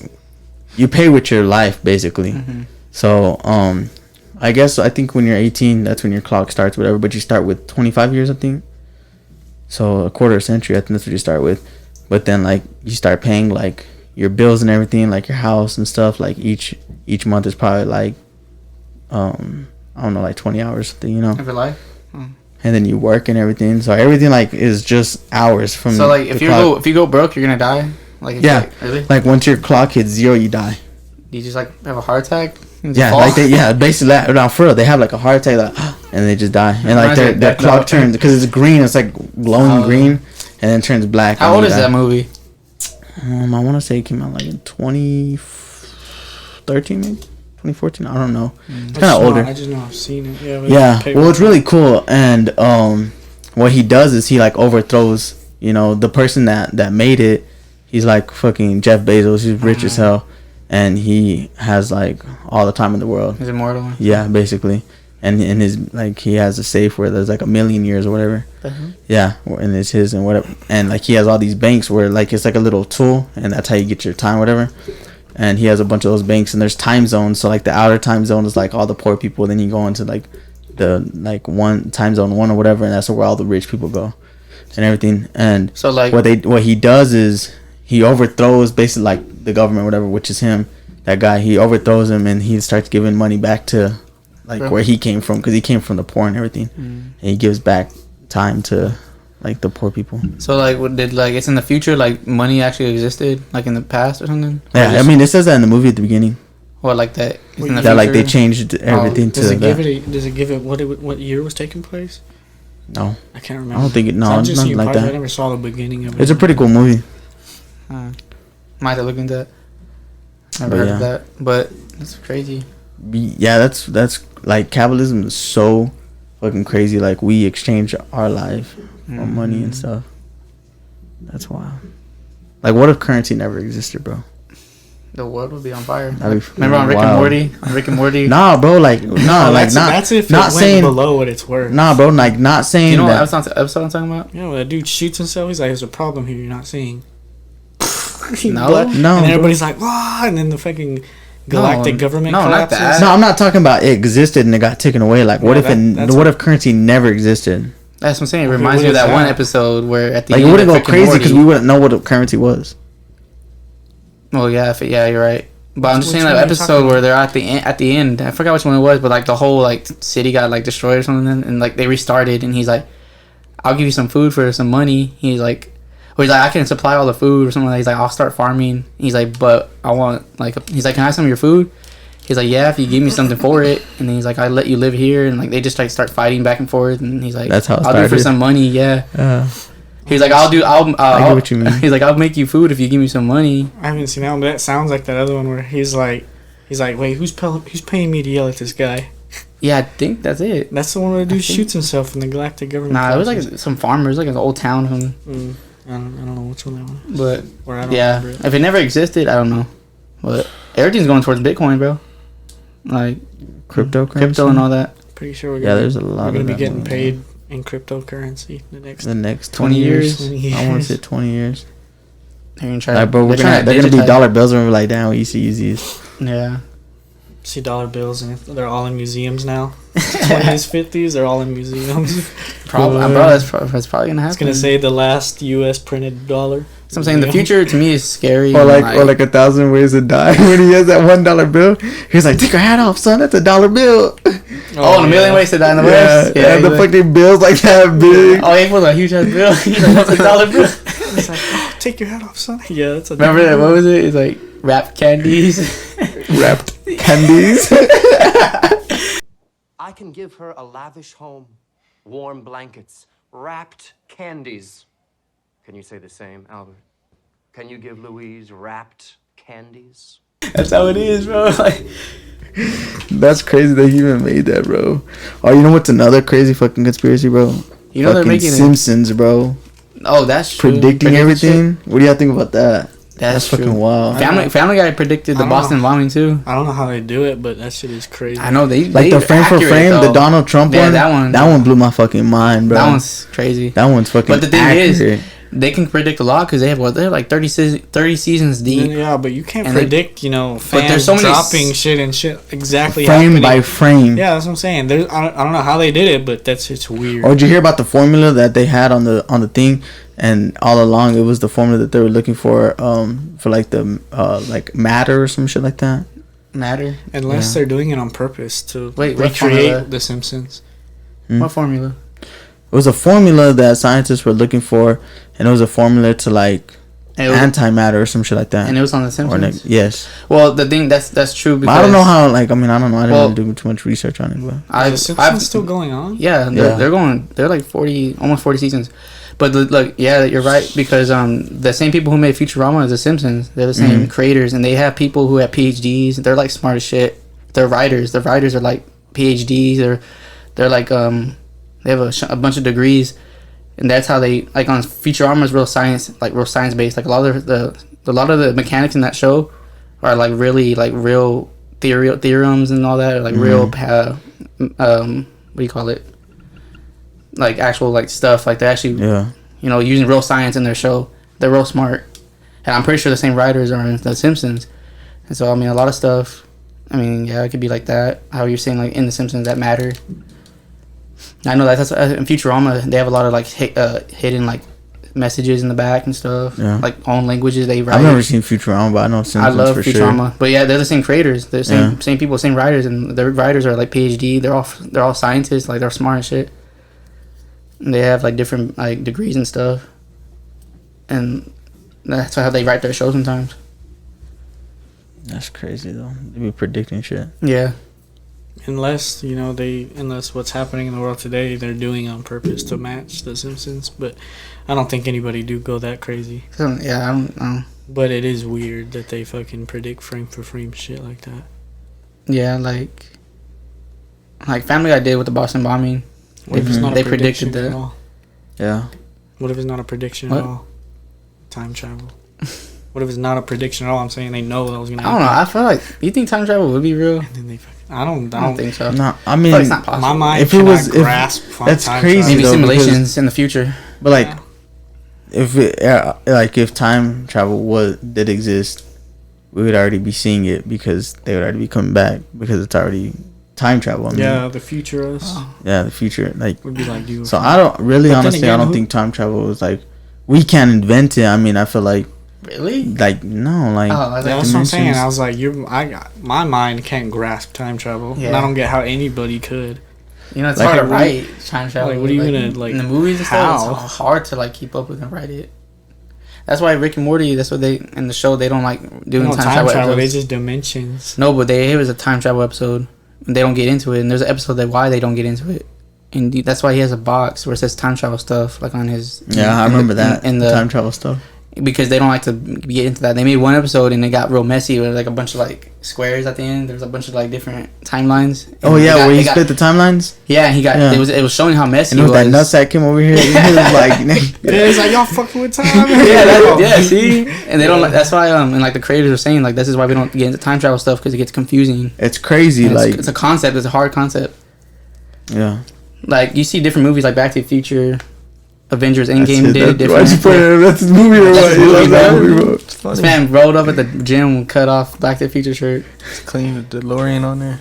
pay with your life basically. Mm-hmm. So I think when you're 18, that's when your clock starts, whatever. But you start with 25 years, I think. So a quarter century, I think that's what you start with. But then like you start paying like your bills and everything, like your house and stuff. Like each month is probably like I don't know, like 20 hours, something, you know. Of your life. And then you work and everything. So everything like is just hours from. So like if you go broke, you're gonna die. Like if Yeah. like, really? Like once your clock hits 0, you die. Do you just like have a heart attack? And just Yeah, fall? like basically that. No, for real, they have like a heart attack, like, and they just die. And like Reminds me their of Death clock Note. turns because it's green. It's like glowing Oh. green, and then it turns black. How and old you is die. that movie? I want to say it came out like in 2013, maybe 2014. I don't know. It's kind of older. I just know I've seen it. Yeah. Yeah. Well, it's really cool, and what he does is he like overthrows, the person that made it. He's like fucking Jeff Bezos. He's rich as hell, and he has like all the time in the world. He's immortal. Yeah, basically. And in his like he has a safe where there's like 1 million years or whatever. Yeah, and it's his and whatever. And like he has all these banks where like it's like a little tool, and that's how you get your time, whatever. And he has a bunch of those banks, and there's time zones. So like the outer time zone is like all the poor people. Then you go into like the like one time zone 1 or whatever, and that's where all the rich people go, and everything. And So like what he does is he overthrows basically like the government, whatever, which is him, that guy. He overthrows him, and he starts giving money back to like where he came from, because he came from the poor and everything, and he gives back time to like the poor people. So like what did like it's in the future, like money actually existed like in the past or something? Or Yeah, I just- mean it says that in the movie at the beginning, What like that? It's in the that like they future? changed everything Does to it that. Does it give it what year was taking place? No, I can't remember. I don't think it. No, I've it's just nothing seen like parts. I that. never saw the beginning of it. It's a pretty cool movie. Might have to look into that. Never But heard yeah. of that, but it's crazy. Yeah, that's like capitalism is so fucking crazy. Like we exchange our life for money and stuff. That's wild. Like what if currency never existed, bro? The world would be on fire. That'd be Remember on Rick and wild. Morty? On Rick and Morty. Nah, bro. Like that's if not it saying went below what it's worth. Nah, bro. Like not saying You know what that. episode I'm talking about? You know, that dude shoots himself. He's like, "There's a problem here. You're not seeing." No? No, And bro. everybody's like, "Wow!" And then the fucking galactic government no, not collapses. that. No, I'm not talking about it existed and it got taken away. Like, what Yeah, what if currency never existed? That's what I'm saying. It Okay, reminds what me of is that one that? episode where at the Like, it end wouldn't of go Rick and crazy Morty- because we wouldn't know what a currency was. Well, yeah, yeah, you're right. But I'm just Which saying that one are you episode talking where they're at the end. I forgot which one it was, but like the whole like city got like destroyed or something, and like they restarted. And he's like, "I'll give you some food for some money." He's like, I can supply all the food or something. He's like, "I'll start farming." He's like, "But I want like," he's like, "Can I have some of your food?" He's like, "Yeah, if you give me something for it." And then he's like, "I let you live here." And like they just like start fighting back and forth. And he's like, That's how it I'll do it for started. Uh-huh. some money. Yeah. He's like, I get what you mean. He's like, "I'll make you food if you give me some money." I haven't seen that one, but that sounds like that other one where he's like, wait, who's paying me to yell at this guy? Yeah, I think that's it. That's the one where the dude shoots himself in the galactic government. Nah, it was classes. like some farmers, like an old town. I don't know which one that one. But Or I don't yeah, remember it. if it never existed, I don't know. But everything's going towards Bitcoin, bro. Like crypto and all that. Pretty sure we're Yeah, gonna, there's a lot we're of gonna be that getting going paid in cryptocurrency the next 20 years. 20 I want years. to say 20 years. They're gonna try. Like, bro, they're they're gonna be digitize- dollar bills, and we're like, damn, easy. Yeah. See dollar bills, and they're all in museums now. 20s, 50s, they're all in museums. Probably, bro. That's probably gonna happen. It's gonna say the last U.S. printed dollar. So I'm saying the future to me is scary. Or and, like 1,000 ways to die. When he has that $1 bill, he's like, take your hat off, son. That's $1 bill. Oh, and a million ways to die in the West. Yeah, he's the like- fucking bills like that big. Oh, he was a huge ass bill. He's like, "That's $1 bill." It's like, oh, take your hat off, son. Yeah, that's a Remember that? What was it? It's like wrapped candies. Wrapped candies. I can give her a lavish home, warm blankets, wrapped candies. Can you say the same, Albert? Can you give Louise wrapped candies? That's how it is, bro. Like, That's crazy that he even made that, bro. Oh, you know what's another crazy fucking conspiracy, bro? you know they're Fucking making Simpsons, bro. Oh, that's true. Predicting everything. What do y'all think about that? That's fucking true. wild. Family Guy predicted the I don't Boston know. bombing too. I don't know how they do it, but that shit is crazy. I know they Like the frame for accurate, frame, the though. Donald Trump Yeah, one. that one. blew my fucking mind, bro. That one's crazy. That one's fucking. But the thing accurate. is, they can predict a lot because they have they're like 30 seasons deep. Yeah, but you can't And they- predict, there's fans so many dropping shit and shit exactly frame happening. by frame. Yeah, that's what I'm saying. I don't know how they did it, but it's weird. Or did you hear about the formula that they had on the thing, and all along it was the formula that they were looking for like the like matter or some shit like that. Matter. Unless Yeah. they're doing it on purpose to Wait, what formula? recreate The Simpsons. What formula? It was a formula that scientists were looking for, and it was a formula to like And it was, antimatter or some shit like that. and it was on the Or Simpsons. yes, Well, the thing that's true because but I don't know how. Like, I mean, I don't know. I didn't Well- really do too much research on it, but Is The Simpsons still going on? Yeah, Yeah. they're going. They're like 40, almost 40 seasons. But look, yeah, you're right because the same people who made Futurama as the Simpsons, they're the same creators, and they have people who have PhDs. They're like smart as shit. They're writers. The writers are like PhDs. They're like they have a bunch of degrees, and that's how they like on Futurama is real science based. Like a lot of the mechanics in that show are like really like real theorems and all that, or like real what do you call it? Like actual like stuff. Like they actually yeah. using real science in their show. They're real smart, and I'm pretty sure the same writers are in The Simpsons. And so I mean, a lot of stuff. I mean, yeah, it could be like that. How you're saying like in The Simpsons that matter. I know that's in Futurama they have a lot of like hidden like messages in the back and stuff. Yeah. Like own languages they write. I've never seen Futurama, but I know Simpsons I love for Futurama, sure. but yeah, they're the same creators. They're the Yeah. same people, same writers, and their writers are like PhD. They're all scientists. Like they're smart and shit. And they have like different like degrees and stuff, and that's how they write their show sometimes. That's crazy though. They be predicting shit. Yeah, Unless unless what's happening in the world today, they're doing on purpose to match The Simpsons. But I don't think anybody do go that crazy. so, yeah. I don't know. But it is weird that they fucking predict frame for frame shit like that. Yeah, like Family Guy did with the Boston bombing. What if it's not They a prediction predicted at that. all? Yeah. What if it's not a prediction What? at all? Time travel. What if it's not a prediction at all? I'm saying they know that was gonna I don't happen. know. I feel like you think time travel would be real. And then they fucking, I don't I don't think so. No, I I mean, feel like it's not possible. My mind If it cannot was- if- grasp that's time crazy, travel. Maybe though, simulations in the future. but like, Yeah. if it, like if time travel did exist, we would already be seeing it because they would already be coming back because it's already time travel. I mean, Yeah, the future us yeah, the future. Like, would be like so I don't really But then honestly, I again, don't who- think time travel is like we can't invent it. I mean, I feel like Really? Like no, like Oh, I was like, That's what I'm saying. dimensions. I was like, I got my mind can't grasp time travel, and Yeah. I don't get how anybody could. you know, it's Like, hard to what do you- write time travel. like, what are you gonna, like, in the movies and how? stuff? It's hard to like keep up with and write it. That's why Rick and Morty. That's what they in the show. They don't like doing No, time travel. they episodes. just dimensions. No, but it was a time travel episode. And they don't get into it, and there's an episode that why they don't get into it, and that's why he has a box where it says time travel stuff like on his. Yeah, I remember that in the time travel stuff. because they don't like to get into that. They made one episode and it got real messy with like a bunch of like squares at the end. There was a bunch of like different timelines. And Oh yeah, it got- where he it got- split the timelines. Yeah, he got. Yeah. It was showing how messy And it was that it was. nutsack came over here. He was like, Yeah, it's like y'all fucking with time. yeah, see, and they don't. Like, that's why and like the creators are saying like this is why we don't get into time travel stuff because it gets confusing. it's crazy. And Like it's a concept. It's a hard concept. yeah, Like you see different movies like Back to the Future, Avengers That's Endgame it. did it That's why you different. put it- That's his movie. Or That's what? his movie, That's man. the movie, bro. It's funny. This man rolled up at the gym, cut off Back to the Future shirt. Clean the DeLorean on there.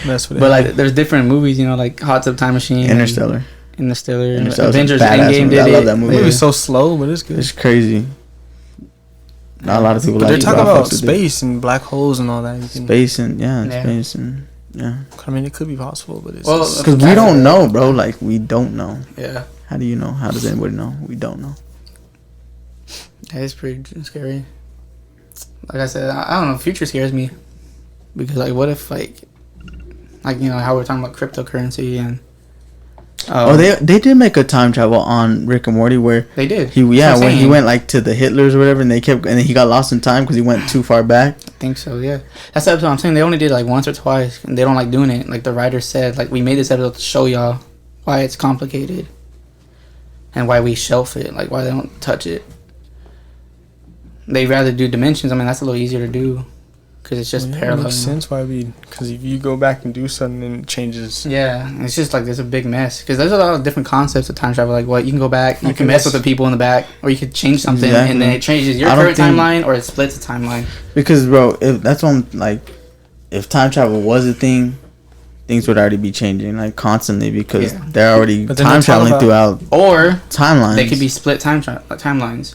Mess with it. But like, there's different movies, you know, like Hot Tub Time Machine, Interstellar. Interstellar, Interstellar's a Avengers badass Endgame movie. did I it. love that the movie. movie's so slow, but it's good. It's crazy. Not a lot of people But like they're it, talking but I about fucks with it. space and black holes and all that. You can, Space and Yeah. space and yeah. I mean, it could be possible, but it's Well, just- Because we don't know, bro. Like we don't know. Yeah, How do you know? How does anybody know? We don't know. that is pretty scary. Like I said, I don't know. Future scares me because like, what if like you know how we're talking about cryptocurrency and Oh, they did make a time travel on Rick and Morty where they did. he That's what I'm when he saying. went like to the Hitlers or whatever, and they kept and then he got lost in time because he went too far back. I think so. Yeah, that's the episode I'm saying. They only did like once or twice, and they don't like doing it. Like the writer said, like we made this episode to show y'all why it's complicated and why we shelf it, like why they don't touch it. They rather do dimensions. I mean, that's a little easier to do because it's just Well, yeah, parallel. It makes you know? sense why we, because if you go back and do something, then it changes. Yeah, it's just like there's a big mess because there's a lot of different concepts of time travel. Like what you can go back, you Like can mess this. with the people in the back, or you could change something Exactly. and then it changes your I don't current think- timeline or it splits the timeline. Because bro, if that's what I'm like, if time travel was a thing, things would already be changing like constantly because Yeah. they're already But then time they talk traveling about- throughout Or timelines. they could be split timelines.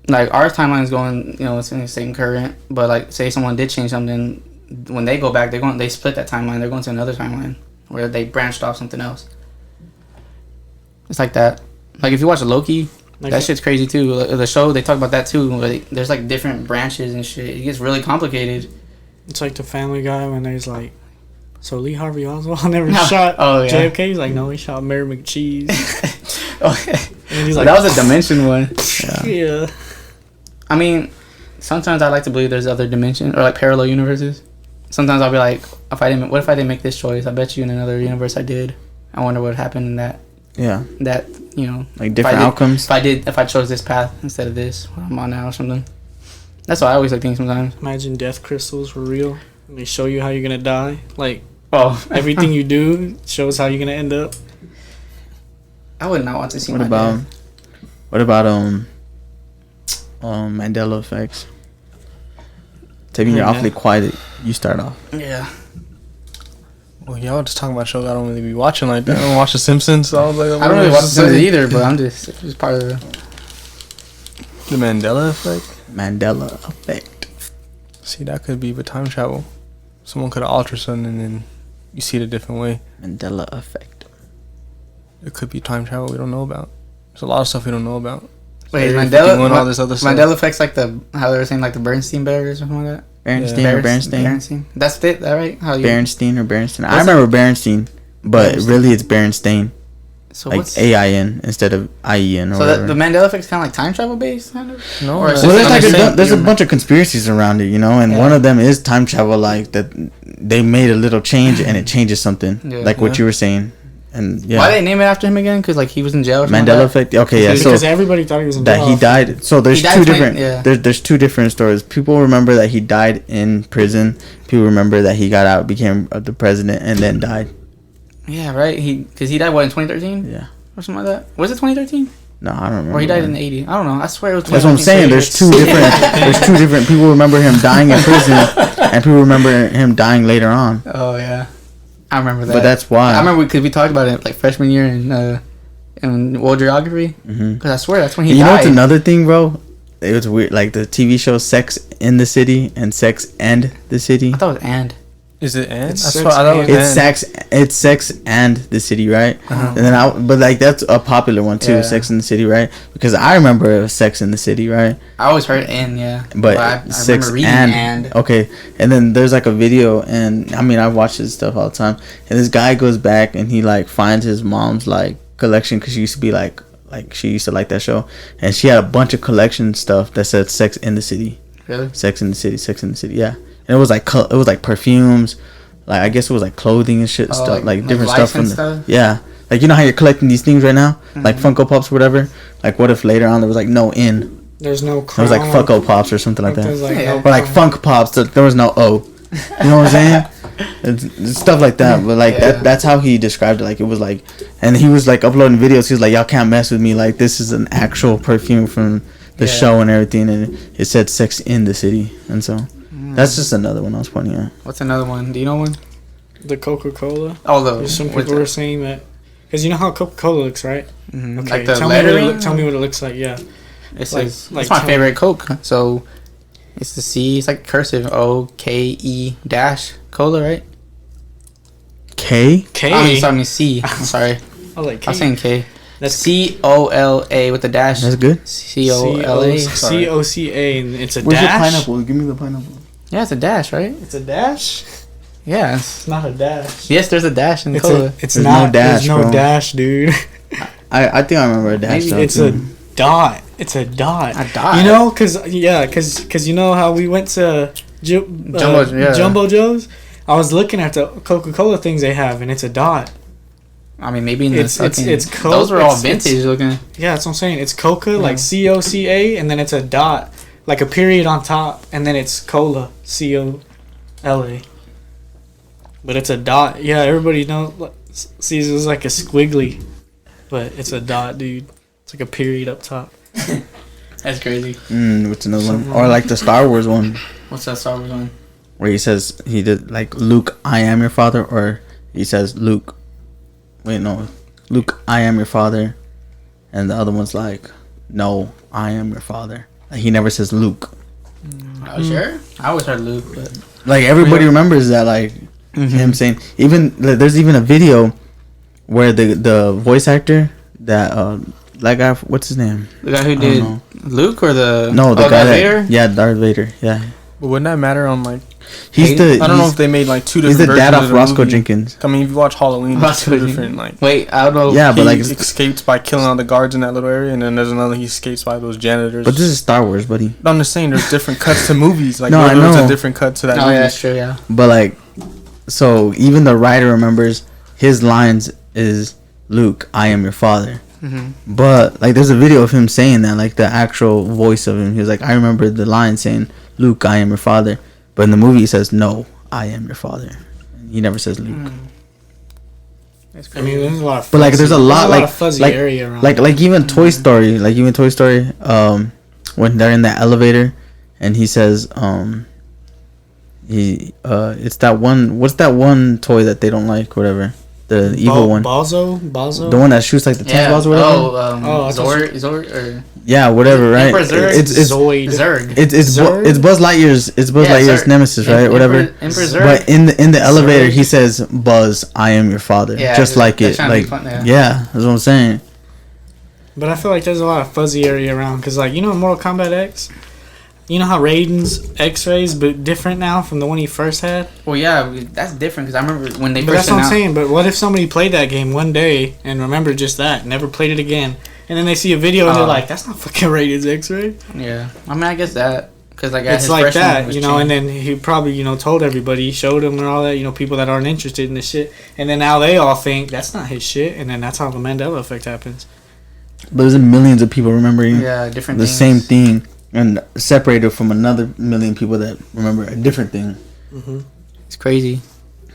Like our timeline is going, you know, it's in the same current, but like say someone did change something, when they go back, they split that timeline. They're going to another timeline where they branched off something else. It's like that. Like if you watch Loki, Like that shit's crazy too. The show they talk about that too. Where there's like different branches and shit. It gets really complicated. It's like the Family Guy when there's like, so Lee Harvey Oswald never No. shot Oh, yeah. JFK. He's like, no, he shot Mary McCheese. Okay, And he's so like, that was a dimension one. yeah. I mean, sometimes I like to believe there's other dimensions or like parallel universes. Sometimes I'll be like, what if I didn't make this choice? I bet you in another universe I did. I wonder what happened in that you know, like different outcomes. if I chose this path instead of this what I'm on now or something. That's what I always like think sometimes. Imagine death crystals were real and they show you how you're gonna die. Like Oh, everything you do shows how you're gonna end up. I would not want to see What my about dad. Mandela effects? Tayvian, you're Yeah. awfully quiet. You start off. Yeah. Well, y'all just talking about shows I don't really be watching like that. I don't watch The Simpsons, so I was like, I don't really watch the Simpsons either, but I'm just part of the. The Mandela effect. Mandela effect. See, that could be with time travel. Someone could have altered something and then you see it a different way. Mandela effect. It could be time travel we don't know about. There's a lot of stuff we don't know about. Wait, Area Mandela. 51, all this other stuff. Mandela affects like how they were saying like the Bernstein Bears or something like that. Bernstein Yeah. or Bernstein? Bernstein. That's it. That right? How you? Bernstein or Bernstein? I What's remember Bernstein, but Bernstein. really it's Bernstein. So Like what's AIN instead of IEN or so whatever. the Mandela effect's kind of like time travel based, kind of. No, Or it's Well, just there's, understand- there's a bunch of conspiracies around it, you know, and Yeah. one of them is time travel, like that they made a little change and it changes something, Yeah. like what Yeah. you were saying, and yeah, Why they name it after him again? Because like he was in jail. Or something Mandela like that? effect. Okay, yeah, Because so everybody thought he was in that jail. he died. So there's He died two 20 different. yeah. There's two different stories. People remember that he died in prison. People remember that he got out, became the president, and then died. Yeah, right. Because he died what in 2013 Yeah. or something like that. Was it 2013 No, I don't remember. or he died when. in the 80s? I don't know. I swear it was. That's what I'm 2013. saying. There's two different. There's two different. People remember him dying in prison, and people remember him dying later on. Oh yeah, I remember that. But that's why. I remember because we talked about it like freshman year in in world geography. Because I swear that's when he You know died. what's another thing, bro? It was weird. Like the TV show Sex in the City and Sex and the City. I thought it was and. Is it and? It's That's sex what I thought it was It's and. sex. It's Sex and the City, right? And then but like that's a popular one too, Yeah. Sex in the City, right? Because I remember it was Sex in the City, right? I always heard and, yeah. But I Sex remember reading and. okay. And then there's like a video, and I mean I watch this stuff all the time. And this guy goes back and he like finds his mom's like collection because she used to be like she used to like that show, and she had a bunch of collection stuff that said Sex in the City. Really? Sex in the City, Sex in the City, yeah. And it was like perfumes, like I guess it was like clothing and shit, stuff like different stuff from the, yeah. Like you know how you're collecting these things right now, like Funko Pops or whatever. Like what if later on there was like no in? There's no It was like crown. Funko Pops or something like There's that, like no or like crown. Funk Pops. There was no O. You know what I'm saying? It's stuff like that, but like that's how he described it. Like it was like, and he was like uploading videos. He was like, "Y'all can't mess with me. Like this is an actual perfume from the show and everything." And it said "Sex in the City," and so that's just another one I was pointing at. What's another one? Do you know one? The Coca-Cola. Oh, the. Some what's people that? were saying that because you know how Coca-Cola looks, right? Mhm. Okay, Like the tell me what lettering? tell me what it looks like. Yeah, It like- says like it's my tell- favorite Coke. So it's the C. It's like cursive OKE dash cola, right? K. K. I mean C. I'm sorry. I was like K. I was saying K. That's COLA with the dash. That's good. COLA. COCA, and it's a Where's dash. the pineapple? Give me the pineapple. Yeah, it's a dash, right? It's a dash. Yeah. It's not a dash. Yes, there's a dash in It's cola. it's There's not. no dash, There's no bro. dash, dude. I think I remember a dash. Maybe though, It's too. a dot. It's a dot. A dot? You know, cause you know how we went to Jumbo Joe's. I was looking at the Coca-Cola things they have, and it's a dot. I mean, maybe in the It's Coke. those were all It's- vintage looking. Yeah, that's what I'm saying. It's Coca, like COCA, and then it's a dot, like a period on top, and then it's Cola, COLA. But it's a dot. Yeah, everybody sees it as like a squiggly, but it's a dot, dude. It's like a period up top. That's crazy. What's another one? Or like the Star Wars one, What's that Star Wars one? where he says he did like Luke, I am your father, or he says Luke. Wait, no, Luke, I am your father, and the other one's like, no, I am your father. Like, he never says Luke. Oh, sure. I always heard Luke, but Like everybody remembers that, like him saying. Even like, there's even a video where the voice actor that guy, what's his name? the guy who I don't did know. Luke or the No, the guy Darth that Vader? yeah, Darth Vader. Yeah, But wouldn't that matter on like? he's the. I don't know he's- if they made like two He's different the dad versions of of the Roscoe movie. Jenkins. I mean, if you watch Halloween, there's Roscoe two Jenkins. different like. Wait, I don't know. Yeah, but He like, escapes by killing all the guards in that little area, and then there's another he escapes by those janitors. but this is Star Wars, buddy. But I'm just saying, there's different cuts to movies. Like, No, I there was know. a different cut to that Oh, movie. yeah, that's true. Yeah. But like, so even the writer remembers his lines is Luke, I am your father. But like, there's a video of him saying that, like the actual voice of him. He was like, I remember the line saying, Luke, I am your father. But in the movie, he says, no, I am your father. He never says Luke. That's I mean, there's a lot of. But like, there's a lot like of fuzzy like area around. like even Toy Story, when they're in that elevator, and he says, it's that one. What's that one toy that they don't like? Whatever, the evil one. Balzo. The one that shoots like the tennis balls or whatever. I thought Zord or Yeah, whatever, right? Emperor Zurg? It's Zoid. Zerg. it's Buzz Lightyear's Zurg. nemesis, right? Whatever. Emperor Zurg. But in the elevator, he says, "Buzz, I am your father," Yeah, just like they're it. trying to be Like, fun, yeah, that's what I'm saying. But I feel like there's a lot of fuzzy area around because, like, you know, in Mortal Kombat X, you know how Raiden's X-rays but different now from the one he first had. Well, yeah, that's different because I remember when they But first that's what I'm announced. saying. But what if somebody played that game one day and remembered just that, never played it again, and then they see a video and they're like, "That's not fucking Raiden's X-ray." Yeah, I mean, I guess that because like It's his like first one that, was you know. And changed. then he probably, you know, told everybody, showed them and all that, you know, people that aren't interested in this shit, and then now they all think that's not his shit, and then that's how the Mandela effect happens. But there's millions of people remembering Yeah, different the things. same thing, and separated from another million people that remember a different thing. It's crazy,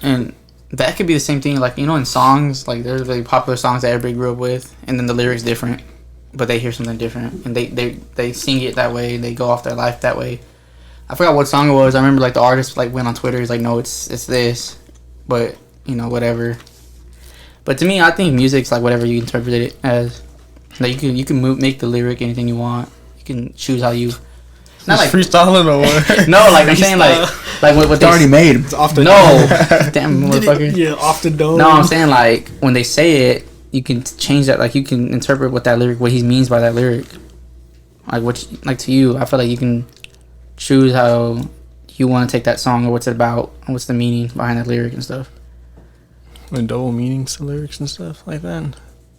and that could be the same thing. Like, you know, in songs, like there's really popular songs that everybody grew up with, and then the lyrics different, but they hear something different, and they sing it that way. They go off their life that way. I forgot what song it was. I remember like the artist like went on Twitter. He's like, no, it's this, but you know, whatever. But to me, I think music's like whatever you interpret it as. Like you can make the lyric anything you want. You can choose how you. Not like freestyling or what? No, like I'm saying like what It's already made. It's off the damn motherfucker. Yeah, off the dome. No, I'm saying like when they say it, you can change that. Like you can interpret what he means by that lyric. Like to you, I feel like you can choose how you want to take that song or what's it about, and what's the meaning behind that lyric and stuff. And double meanings to lyrics and stuff like that.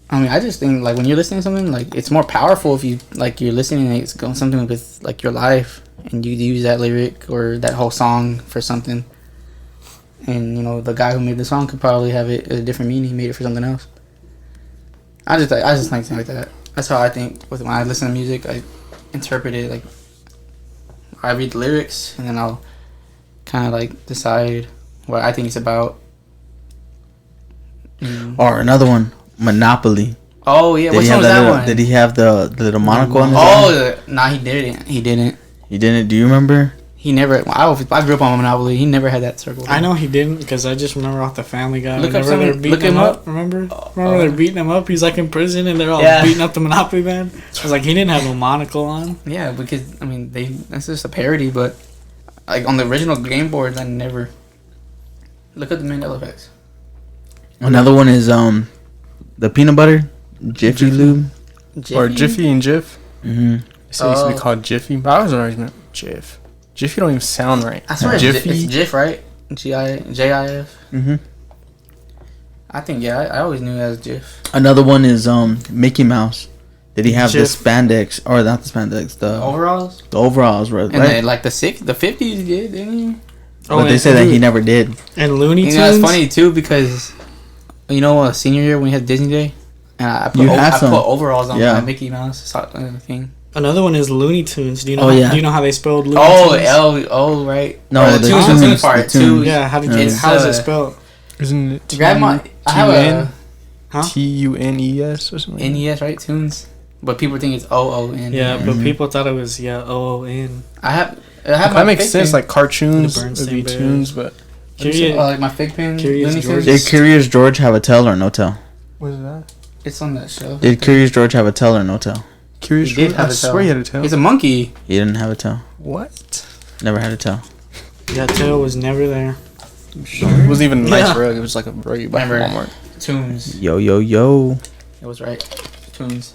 I mean, I just think like when you're listening to something, like it's more powerful if you like you're listening and it's going something with like your life, and you use that lyric or that whole song for something. And you know, the guy who made the song could probably have it as a different meaning. He made it for something else. I just think like that. That's how I think. When I listen to music, I interpret it like I read the lyrics and then I'll kind of like decide what I think it's about. Or another one, Monopoly. Oh yeah, which one was that one? Did he have the little monocle on his nah, he didn't. He didn't. Do you remember? He never. I grew up on Monopoly. He never had that circle. I know he didn't because I just remember off the Family Guy. Look him up. Remember they're beating him up. He's like in prison and they're all beating up the Monopoly man. I was like, he didn't have no monocle on. Yeah, because I mean, that's just a parody. But like on the original game boards, I never. Look at the Mandela effects. Another one is the peanut butter Jiffy Lube. Or Jiffy and Jif. Mm-hmm. So it used to be called Jiffy, but I was always meant Jif. Jiffy don't even sound right. I swear Jiffy. it's Jif, right? J-I-F. Mm-hmm. I think I always knew it as Jif. Another one is Mickey Mouse. Did he have the Jif. spandex or not the spandex? The Overalls. The overalls, right? And then like the 50s, he did, didn't he? But they say that he never did. And Looney Tunes. You know, it's funny too because you know, senior year when we had Disney Day, and I put overalls on my Mickey Mouse thing. Another one is Looney Tunes. Do you know? Do you know how they spelled Looney Tunes? Right. No, the tunes part. Tunes. Yeah, how is it spelled? Isn't it I have a Tunes or something? NES, right? Tunes. But people think it's OON. Yeah, but people thought it was OON. I have that makes sense. Pin. Like cartoons would be tunes, but like my fig pin. Did Curious George have a tail or no tail? What is that? It's on that show. Did Curious George have a tail or no tail? Curious George. I swear he had a tail. He's a monkey. He didn't have a tail. What? Never had a tail. That tail was never there. It wasn't even a nice rug. It was like a rug you buy from Walmart. Tunes. Yo. It was right. Tunes.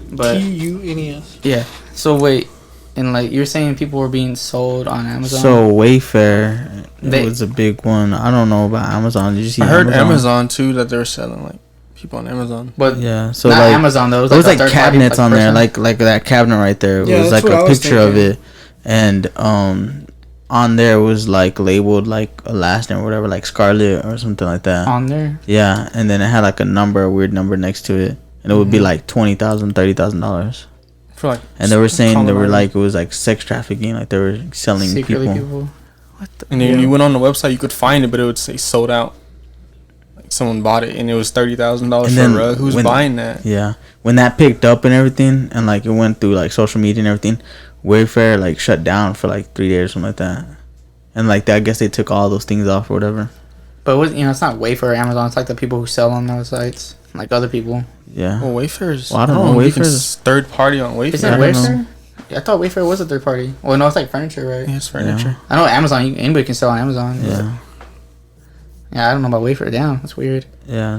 But TUNES. Yeah. So wait, and like you're saying, people were being sold on Amazon. So Wayfair, it was a big one. I don't know about Amazon. Did you see? I heard Amazon too, that they were selling like people on Amazon. But yeah, so not like Amazon though. There was like cabinets on there, like that cabinet right there. It was like a picture of it, and on there was like labeled like a last name or whatever, like Scarlet or something like that. On there. Yeah, and then it had like a weird number next to it, and it would be like $20,000, $30,000. For like, and they were saying they were like, it was like sex trafficking, like they were selling people. What the and then you went on the website, you could find it, but it would say sold out. Like someone bought it, and it was $30,000 for a rug. Who's buying that? Yeah, when that picked up and everything, and like it went through like social media and everything, Wayfair like shut down for like 3 days or something like that, and like I guess they took all those things off or whatever. But it's not Wayfair or Amazon. It's like the people who sell on those sites, like other people. Yeah. Well, Wayfair's. Well, I don't know. Wayfair's third party on Wayfair. Is it Wayfair? I thought Wayfair was a third party. Well, no, it's like furniture, right? Yeah, it's furniture. Yeah. I know Amazon. Anybody can sell on Amazon. Yeah. Yeah, I don't know about Wayfair. Damn, that's weird. Yeah,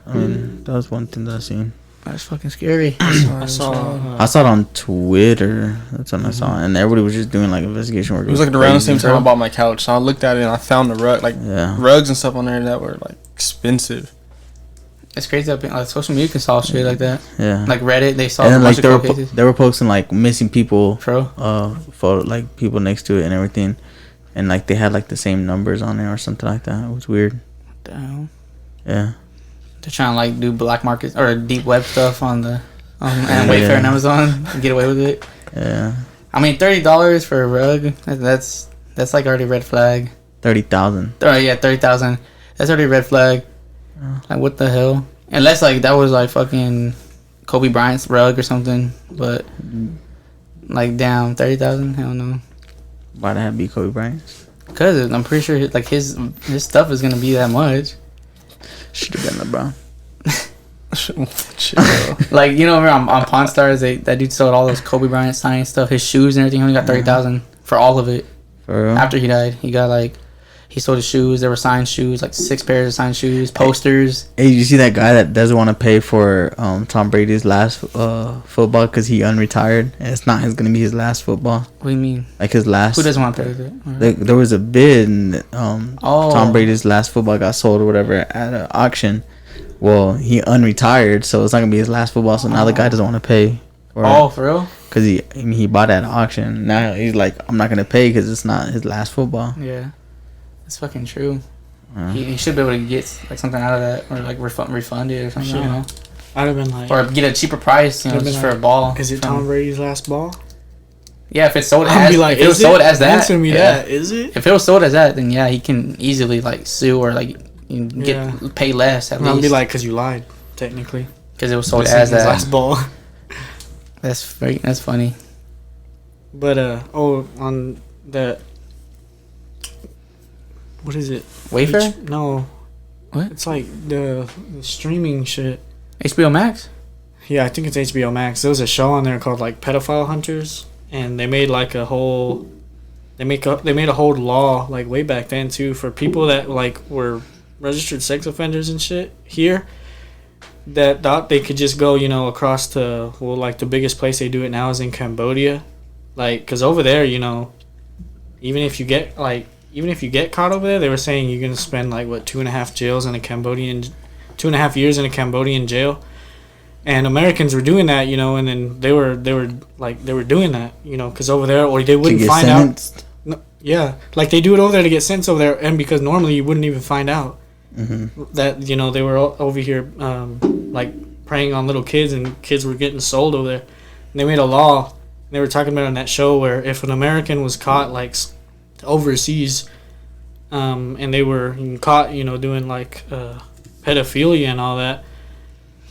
I mean, that was one thing that I seen. That's fucking scary. I saw it on Twitter. That's when I saw it, and everybody was just doing like investigation work. It was like around the same time I bought my couch, so I looked at it and I found the rug, rugs and stuff on there that were like expensive. It's crazy that like social media can solve shit like that. Yeah, like Reddit, they saw. And then, like they were posting like missing people, photo like people next to it and everything, and like they had like the same numbers on there or something like that. It was weird. What the hell? Yeah. They're trying to like do black market or deep web stuff on the and Wayfair and Amazon and get away with it. Yeah. I mean, $30 for a rug. That's like already red flag. 30,000. Oh yeah, 30,000. That's already red flag. Like what the hell? Unless like that was like fucking Kobe Bryant's rug or something, but like damn, 30,000. Hell no. Why'd it have to be Kobe Bryant? Because I'm pretty sure like his stuff is gonna be that much. Should have been LeBron. Like, you know, on Pawn Stars, that dude sold all those Kobe Bryant signed stuff, his shoes and everything. He only got 30,000 for all of it. For real? After he died, he got like, he sold his shoes. There were signed shoes, like 6 pairs of signed shoes, posters. Hey, you see that guy that doesn't want to pay for Tom Brady's last football because he unretired, and it's not gonna be his last football. What do you mean? Like his last. Who doesn't want to pay with it? There was a bid, and Tom Brady's last football got sold or whatever at an auction. Well, he unretired, so it's not gonna be his last football. So now the guy doesn't want to pay. For real? Because he bought it at an auction. Now he's like, I'm not gonna pay because it's not his last football. Yeah, that's fucking true. He should be able to get like something out of that, or like refund it or something. I don't know. I'd have been like, or get a cheaper price, you know, just for a ball. Is it Tom Brady's last ball? Yeah, if it's sold I'd as, be like, if it was sold as that, answer me that. Is it? If it was sold as that, then yeah, he can easily like sue or like pay less at least. I'd be like, because you lied, technically. Because it was sold as that. Last ball. That's funny. But on the, what is it? Wayfair? No. What? It's like the streaming shit. HBO Max? Yeah, I think it's HBO Max. There was a show on there called like Pedophile Hunters, and they made like a whole, they made a whole law like way back then too for people that like were registered sex offenders and shit here, that thought they could just go, you know, across to, well, like the biggest place they do it now is in Cambodia, like, because over there, you know, even if you get caught over there, they were saying you're gonna spend like what 2.5 years in a Cambodian jail. And Americans were doing that, you know, and then they were doing that, you know, because over there, or they wouldn't find out. No, yeah, like they do it over there to get sentenced over there, and because normally you wouldn't even find out that, you know, they were over here like preying on little kids, and kids were getting sold over there. And they made a law. And they were talking about it on that show where if an American was caught like overseas, and they were caught, you know, doing like pedophilia and all that,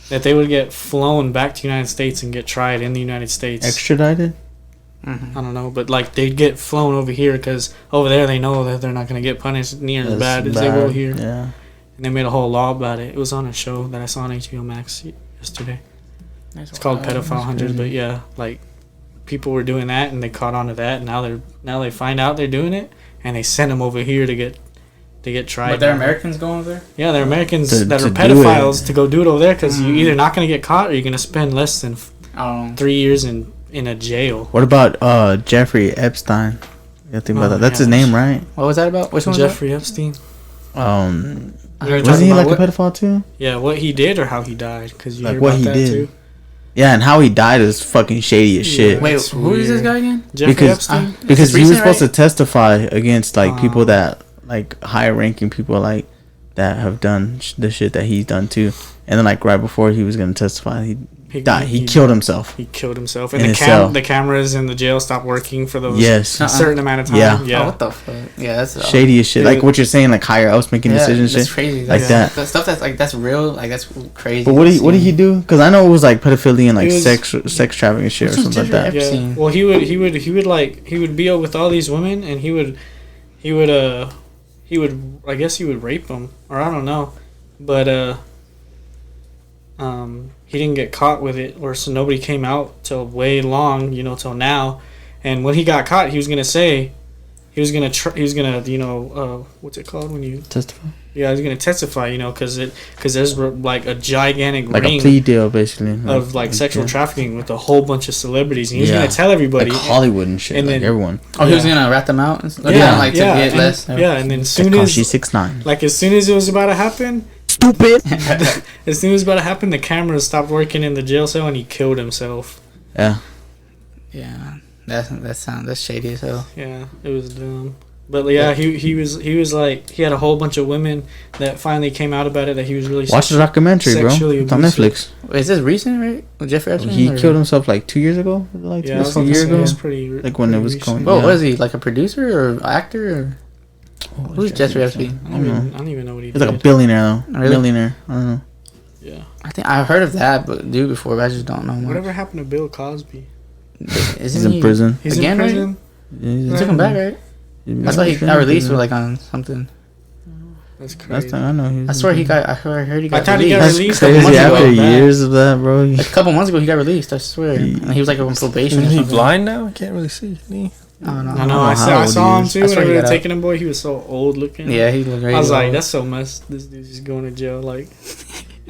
that they would get flown back to the United States and get tried in the United States. Extradited? I don't know, but like they'd get flown over here because over there they know that they're not going to get punished near as bad as they will here. Yeah. And they made a whole law about it. It was on a show that I saw on HBO Max yesterday. It's called Pedophile Hunters, but yeah, like people were doing that and they caught on to that, and now they find out they're doing it and they send them over here to get tried. But they're Americans going over there? Yeah, they're Americans that are pedophiles to go do it over there because you're either not going to get caught or you're going to spend less than 3 years in a jail. What about Jeffrey Epstein? You think about that? That's his name, right? What was that about? Which one? Jeffrey Epstein. Wasn't he like a pedophile too? Yeah, what he did or how he died? Because you like hear what about he that did. too. Yeah, and how he died is fucking shady as shit. Wait, who is this guy again? Jeffrey Epstein. Because he was supposed to testify against like people that like higher ranking people like that have done the shit that he's done too, and then like right before he was gonna testify, he died. He killed himself. He killed himself, and the cameras in the jail stopped working for those a certain amount of time. Yeah. Oh, what the fuck? Yeah, that's shady as shit. Like what you're saying, like higher ups making decisions. That's shit. crazy. Like that. That stuff that's like that's real. Like that's crazy. But what did he do? Because I know it was like pedophilia and like sex trafficking shit or something like that. Yeah. Well, he would be with all these women, and he would I guess he would rape them, or I don't know, but he didn't get caught with it, or so nobody came out till way long, you know, till now. And when he got caught, he was gonna what's it called when you testify? Yeah, he was gonna testify, you know, because there's like a gigantic like ring a plea deal basically of like sexual trafficking with a whole bunch of celebrities, and he was gonna tell everybody, like Hollywood and shit, and like then, everyone. Oh, he was gonna rat them out and stuff. To get less. Yeah, and then as soon as she's 6'9", like as soon as it was about to happen. Stupid. As soon as it was about to happen, the cameras stopped working in the jail cell, and he killed himself. Yeah. Yeah, that's shady as hell. Yeah, it was dumb. But yeah, he was like, he had a whole bunch of women that finally came out about it, that he was really watch the documentary, bro. It's on Netflix. Wait, is this recent, right? With Jeffrey Epstein? He killed himself like 2 years ago. Like yeah, a year ago. It was pretty. Like when it was going. Well, what is he, like a producer or actor or? Who's Jeffrey Epstein? I don't even know what he did. He's like a billionaire though. Really? Millionaire. I don't know. Yeah. I think I've heard of that, but before, but I just don't know much. Whatever happened to Bill Cosby? He's in prison. He's again, in prison. Right? They took him back, right? I thought he got released with like on something. That's Last crazy. time I know, he was I swear he got. I heard he got I thought he released. got That's released crazy. months ago. After Bad. years of that, bro. Like a couple months ago, he got released. I swear. And he was like on probation. Or Is he something. blind now? I can't really see. Can he? I don't know. I know. know I how saw old him he too is. I when swear we he were got taking him. Boy, he was so old looking. Yeah, he looked. I was like, old. that's so messed. This dude's just going to jail. Like,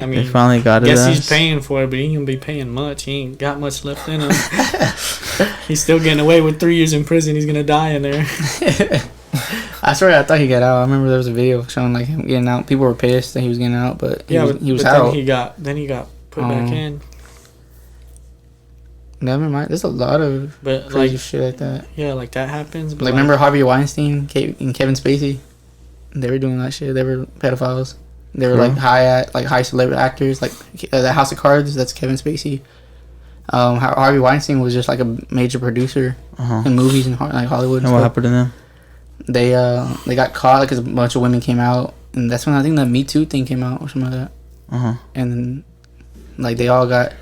I They mean, finally got it. guess he's paying for it, but he ain't gonna be paying much. He ain't got much left in him. He's still getting away with 3 years in prison. He's gonna die in there. I swear, I thought he got out. I remember there was a video showing like him getting out. People were pissed that he was getting out, but he was but out. Then he got put back in. Never mind. There's a lot of But crazy like, shit like that. yeah, like that happens. But Like, remember Harvey Weinstein and Kevin Spacey? They were doing that shit. They were pedophiles. They were like high celebrity actors. Like the House of Cards. That's Kevin Spacey. Harvey Weinstein was just like a major producer in movies in like Hollywood. And what happened to them? They got caught because a bunch of women came out, and that's when I think the Me Too thing came out or something like that. And like they all got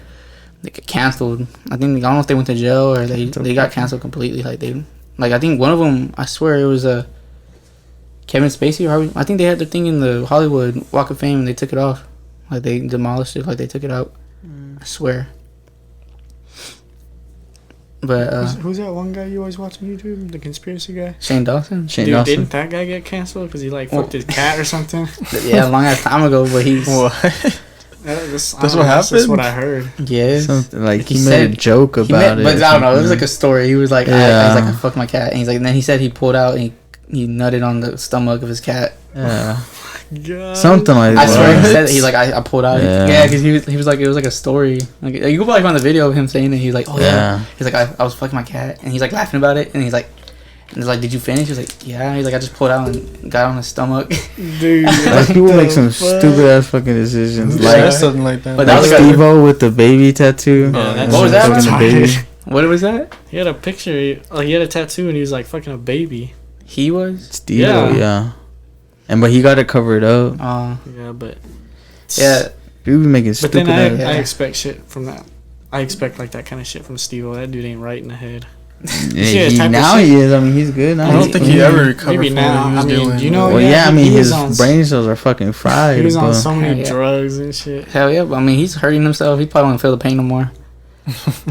canceled. I don't know if they went to jail or they got canceled completely. Like I think one of them, I swear it was Kevin Spacey or Harvey. I think they had their thing in the Hollywood Walk of Fame and they took it off. Like they demolished it. Like they took it out. I swear. But who's that one guy you always watch on YouTube? The conspiracy guy. Shane Dawson. Shane Dude, Dawson. didn't that guy get canceled because he like fucked his cat or something? Yeah, a long ass time ago. But he's What? That's what happened? That's what I heard. yeah. Something like he said- made a joke about it. But I don't know. It was like a story. He was like, Yeah. I was like, I fucked my cat, and he's like, and then he said he pulled out and he nutted on the stomach of his cat. Yeah. God. Something like I that. swear he said he's like I pulled out. Yeah. Yeah, because he was like it was like a story. Like you can probably find the video of him saying it. He's like, oh yeah. He's like I was fucking my cat, and he's like laughing about it, and he's like, did you finish? He's like, yeah. He's like, I just pulled out and got on his stomach. Dude, Like people make some stupid ass fucking decisions. Yeah, Like something like that. But like that was like Steve-O with the baby tattoo. Yeah, what was that? Fucking the baby. What was that? he had a picture. He had a tattoo, and he was like fucking a baby. He was. Steve-O, yeah. And but he got it covered up. Yeah, but Yeah. Dude be making But stupid then ass. I expect shit from that. I expect like that kind of shit from Steve-O. That dude ain't right in the head. Yeah, type of now shit. he is. I mean, he's good now. I don't think he ever recovered Maybe from now. what he was I mean, doing. do you know- Well, yeah, yeah, I mean, he his was on brain cells are fucking fried. He was on but- so many Yeah. drugs and shit. Hell yeah. But I mean, he's hurting himself. He probably won't feel the pain no more.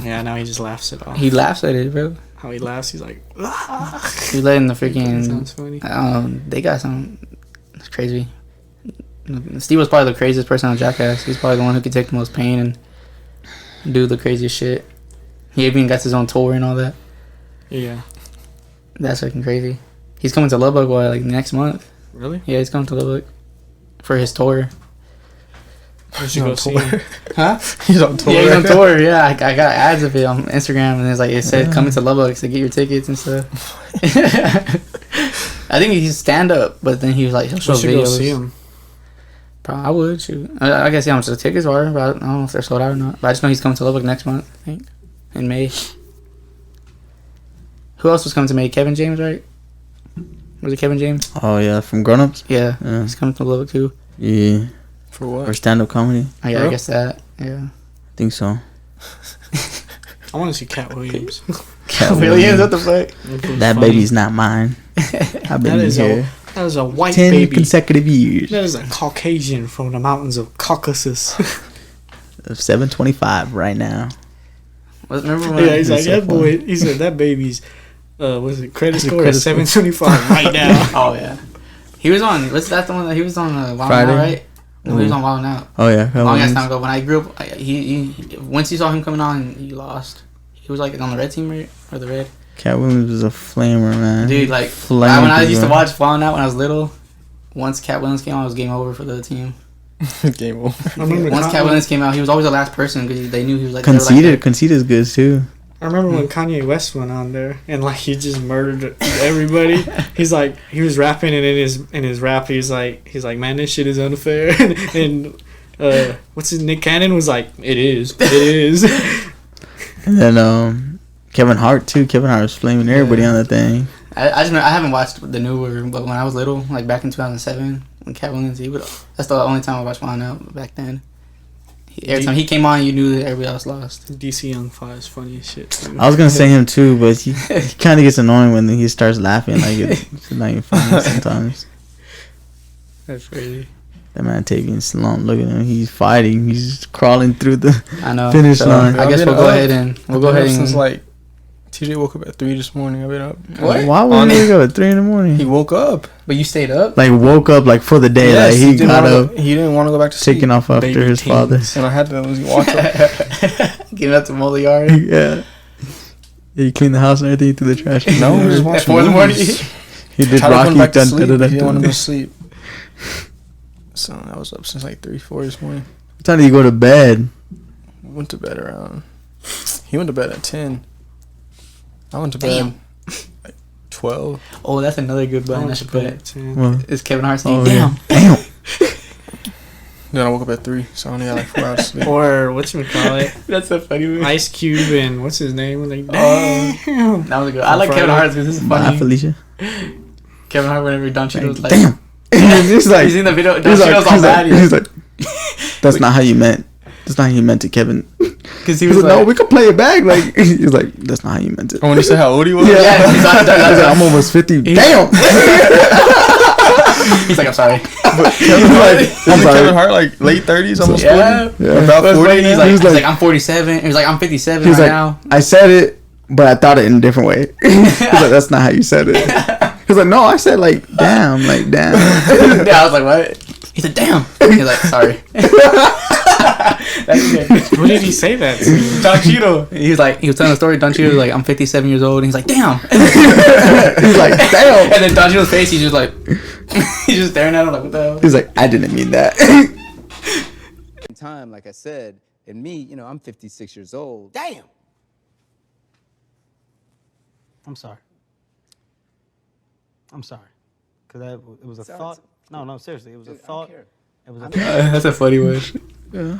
Yeah, now he just laughs it off. He laughs at it, bro. How he laughs, he's like, He's letting the that freaking. sounds funny. They got some. It's crazy. Steve was probably the craziest person on Jackass. He's probably the one who could take the most pain and do the craziest shit. He even got his own tour and all that. Yeah. That's fucking crazy. He's coming to Lubbock like next month. Really? Yeah, he's coming to Lubbock for his tour. We should go see him. Huh? He's on tour. Yeah, he's on tour. Yeah, I got ads of it on Instagram, and it said coming to Lubbock to get your tickets and stuff. I think he's stand up, but then he was like he'll show We should videos. go see him. Probably, I would. Shoot. I guess see how much the tickets are, but I don't know if they're sold out or not. But I just know he's coming to Lubbock next month, I think, in May. Who else was coming to May? Kevin James, right? Was it Kevin James? Oh yeah, from Grown Ups. Yeah, Yeah. he's coming to Lubbock too. Yeah, For what? or stand up comedy. Oh, yeah, I Bro? guess that. Yeah. I think so. I want to see Cat Williams. Cat Williams, what the fuck? That Funny. baby's not mine. I've been That is here that is a white 10 baby. consecutive years. That is a Caucasian from the mountains of Caucasus. Of 725 right now. Remember when? Yeah, he's like, so that boy. He said that baby's, was it credit score credit is score. 725 right now. Oh yeah. He was on. What's that the one that he was on Wild Friday? Now, right? No, he was on Wild Now. Oh yeah, Long ass time ago. When I grew up, he once you saw him coming on, he lost. He was like on the red team, right? Or the red. Cat Williams was a flamer, man. Dude, like Flamer, when I used to bro. watch Wild Now when I was little, once Cat Williams came out, it was game over for the team. Game over. I remember, Once Cat Williams came out, he was always the last person because they knew he was like Conceited, Conceited is good too. I remember when Kanye West went on there and like he just murdered everybody. He's like he was rapping and in his rap he's like man, this shit is unfair and what's his Nick Cannon was like it is. And then Kevin Hart too. Kevin Hart was flaming everybody on that thing. I just remember, I haven't watched the newer, but when I was little, like back in 2007, when Cat Williams, that's the only time I watched Wild Now back then. Every time he came on, you knew that everybody else lost. DC Young Five is funny as shit too. I was gonna say him too, but he kind of gets annoying when he starts laughing. Like it's not even funny sometimes. That's crazy. That man Tayvian Salon, look at him. He's fighting. He's crawling through the I know. finish So, line. I guess we'll go ahead and since like TJ woke up at 3 this morning. I've been up. What? Why would he wake up at 3 in the morning? He woke up. But you stayed up. Like woke up like for the day. Yes, like he got up, He didn't want to go back to sleep. taking off after Baby his teens. father. And I had to watch him. Getting up to mow the yard. Yeah. You clean the house and everything through the trash. No, we just At watched 4 in the morning. movies. He did Tried to put him Rocky. back to Dun, sleep. dun, dun, He didn't want him dun. to sleep. So I was up since like 3-4 this morning. What time did you go to bed? Went to bed around. He went to bed at 10. I went to bed Damn. like 12. Oh, that's another good button I should put. Well, It's Kevin Hart saying, oh, "Damn." yeah. Damn. Then I woke up at 3, so I only got like 4 hours of sleep. Or whatchamacallit, That's so funny. Man. Ice Cube and what's his name? Like, Oh. damn. That was a good. I like Kevin Hart because this is Bye, funny. Felicia. Kevin Hart whenever Don Cheadle was like, Damn. He's like, you seen the video? Don he's like, Cheadle's all he's mad. like, he's like, that's not how you meant. That's not how you meant it, Kevin. Because he He's was like, like, no, we could play it back. Like, he's like, that's not how you meant it. Oh, when he said how old he was? yeah, he's like, He's like, I'm almost 50. Damn. he's like, I'm sorry. Kevin Hart, wasn't Kevin Hart like late 30s, almost 40? Yeah. Yeah. About 40 He's now? like, He was like- I'm 47. He was like, I'm 57 He's right like, now. I said it, but I thought it in a different way. He's like, that's not how you said it. He's like, no, I said like, damn, like, damn. Yeah, I was like, what? He said, damn. He's like, sorry. That's good. Who did he say that to? Don Cheadle. He was telling a story. Don Cheadle was like, I'm 57 years old. And he's like, damn. He's like, damn. And then Don Cheadle's face, he's just like, he's just staring at him like, what the hell? He's like, I didn't mean that. Time, like I said, and me, you know, I'm 56 years old. Damn! I'm sorry. I'm sorry. Because it was a Sorry, thought. it's- No, seriously. It was a Dude, I don't thought. care. It was a That's a funny one. Yeah.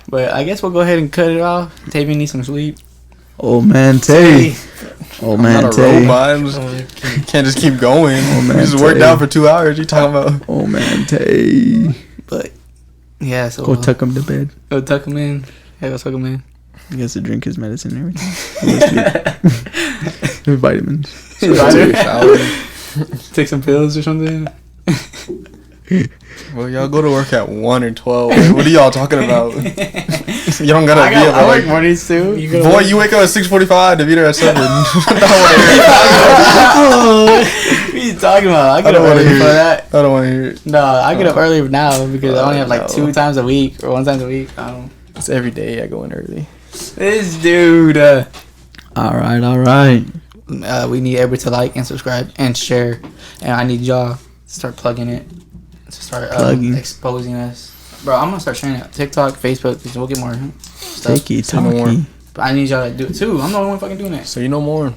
But I guess we'll go ahead and cut it off. Tayvian needs some sleep. Oh man, Tay. Oh man, Not a Tay. robot. Can't just keep going. Oh, man, We just worked Tay. out for 2 hours. You talking about? Oh man, Tay. But yeah, so Go tuck him to bed. Go tuck him in. Yeah, go tuck him in. He has to drink his medicine and everything. His vitamins. Take some pills or something. Well, y'all go to work at 1 or 12. What are y'all talking about? You don't gotta be up I work like. mornings too. Boy, you wake up at 6:45 to be there at 7. What are you talking about? I get don't up wanna early hear for it. that. I don't want to hear it. No, I get up early now because I only have like no. 2 times a week or 1 time a week. I don't. It's every day I go in early. This dude. All right. We need everybody to like and subscribe and share, and I need y'all to start plugging it, to start Plugging. exposing us. Bro, I'm gonna start sharing it on TikTok, Facebook, because we'll get more stuff. Takey more. talkie. But I need y'all to do it too. I'm the only one fucking doing it. So you know more. I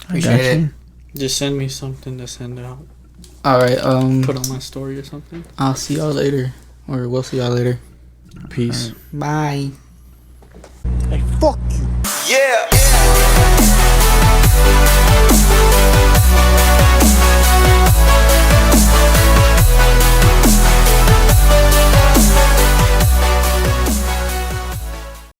Appreciate got it. you. Just send me something to send out. All right. Put on my story or something. I'll see y'all later, or we'll see y'all later. Peace. Bye. Yeah!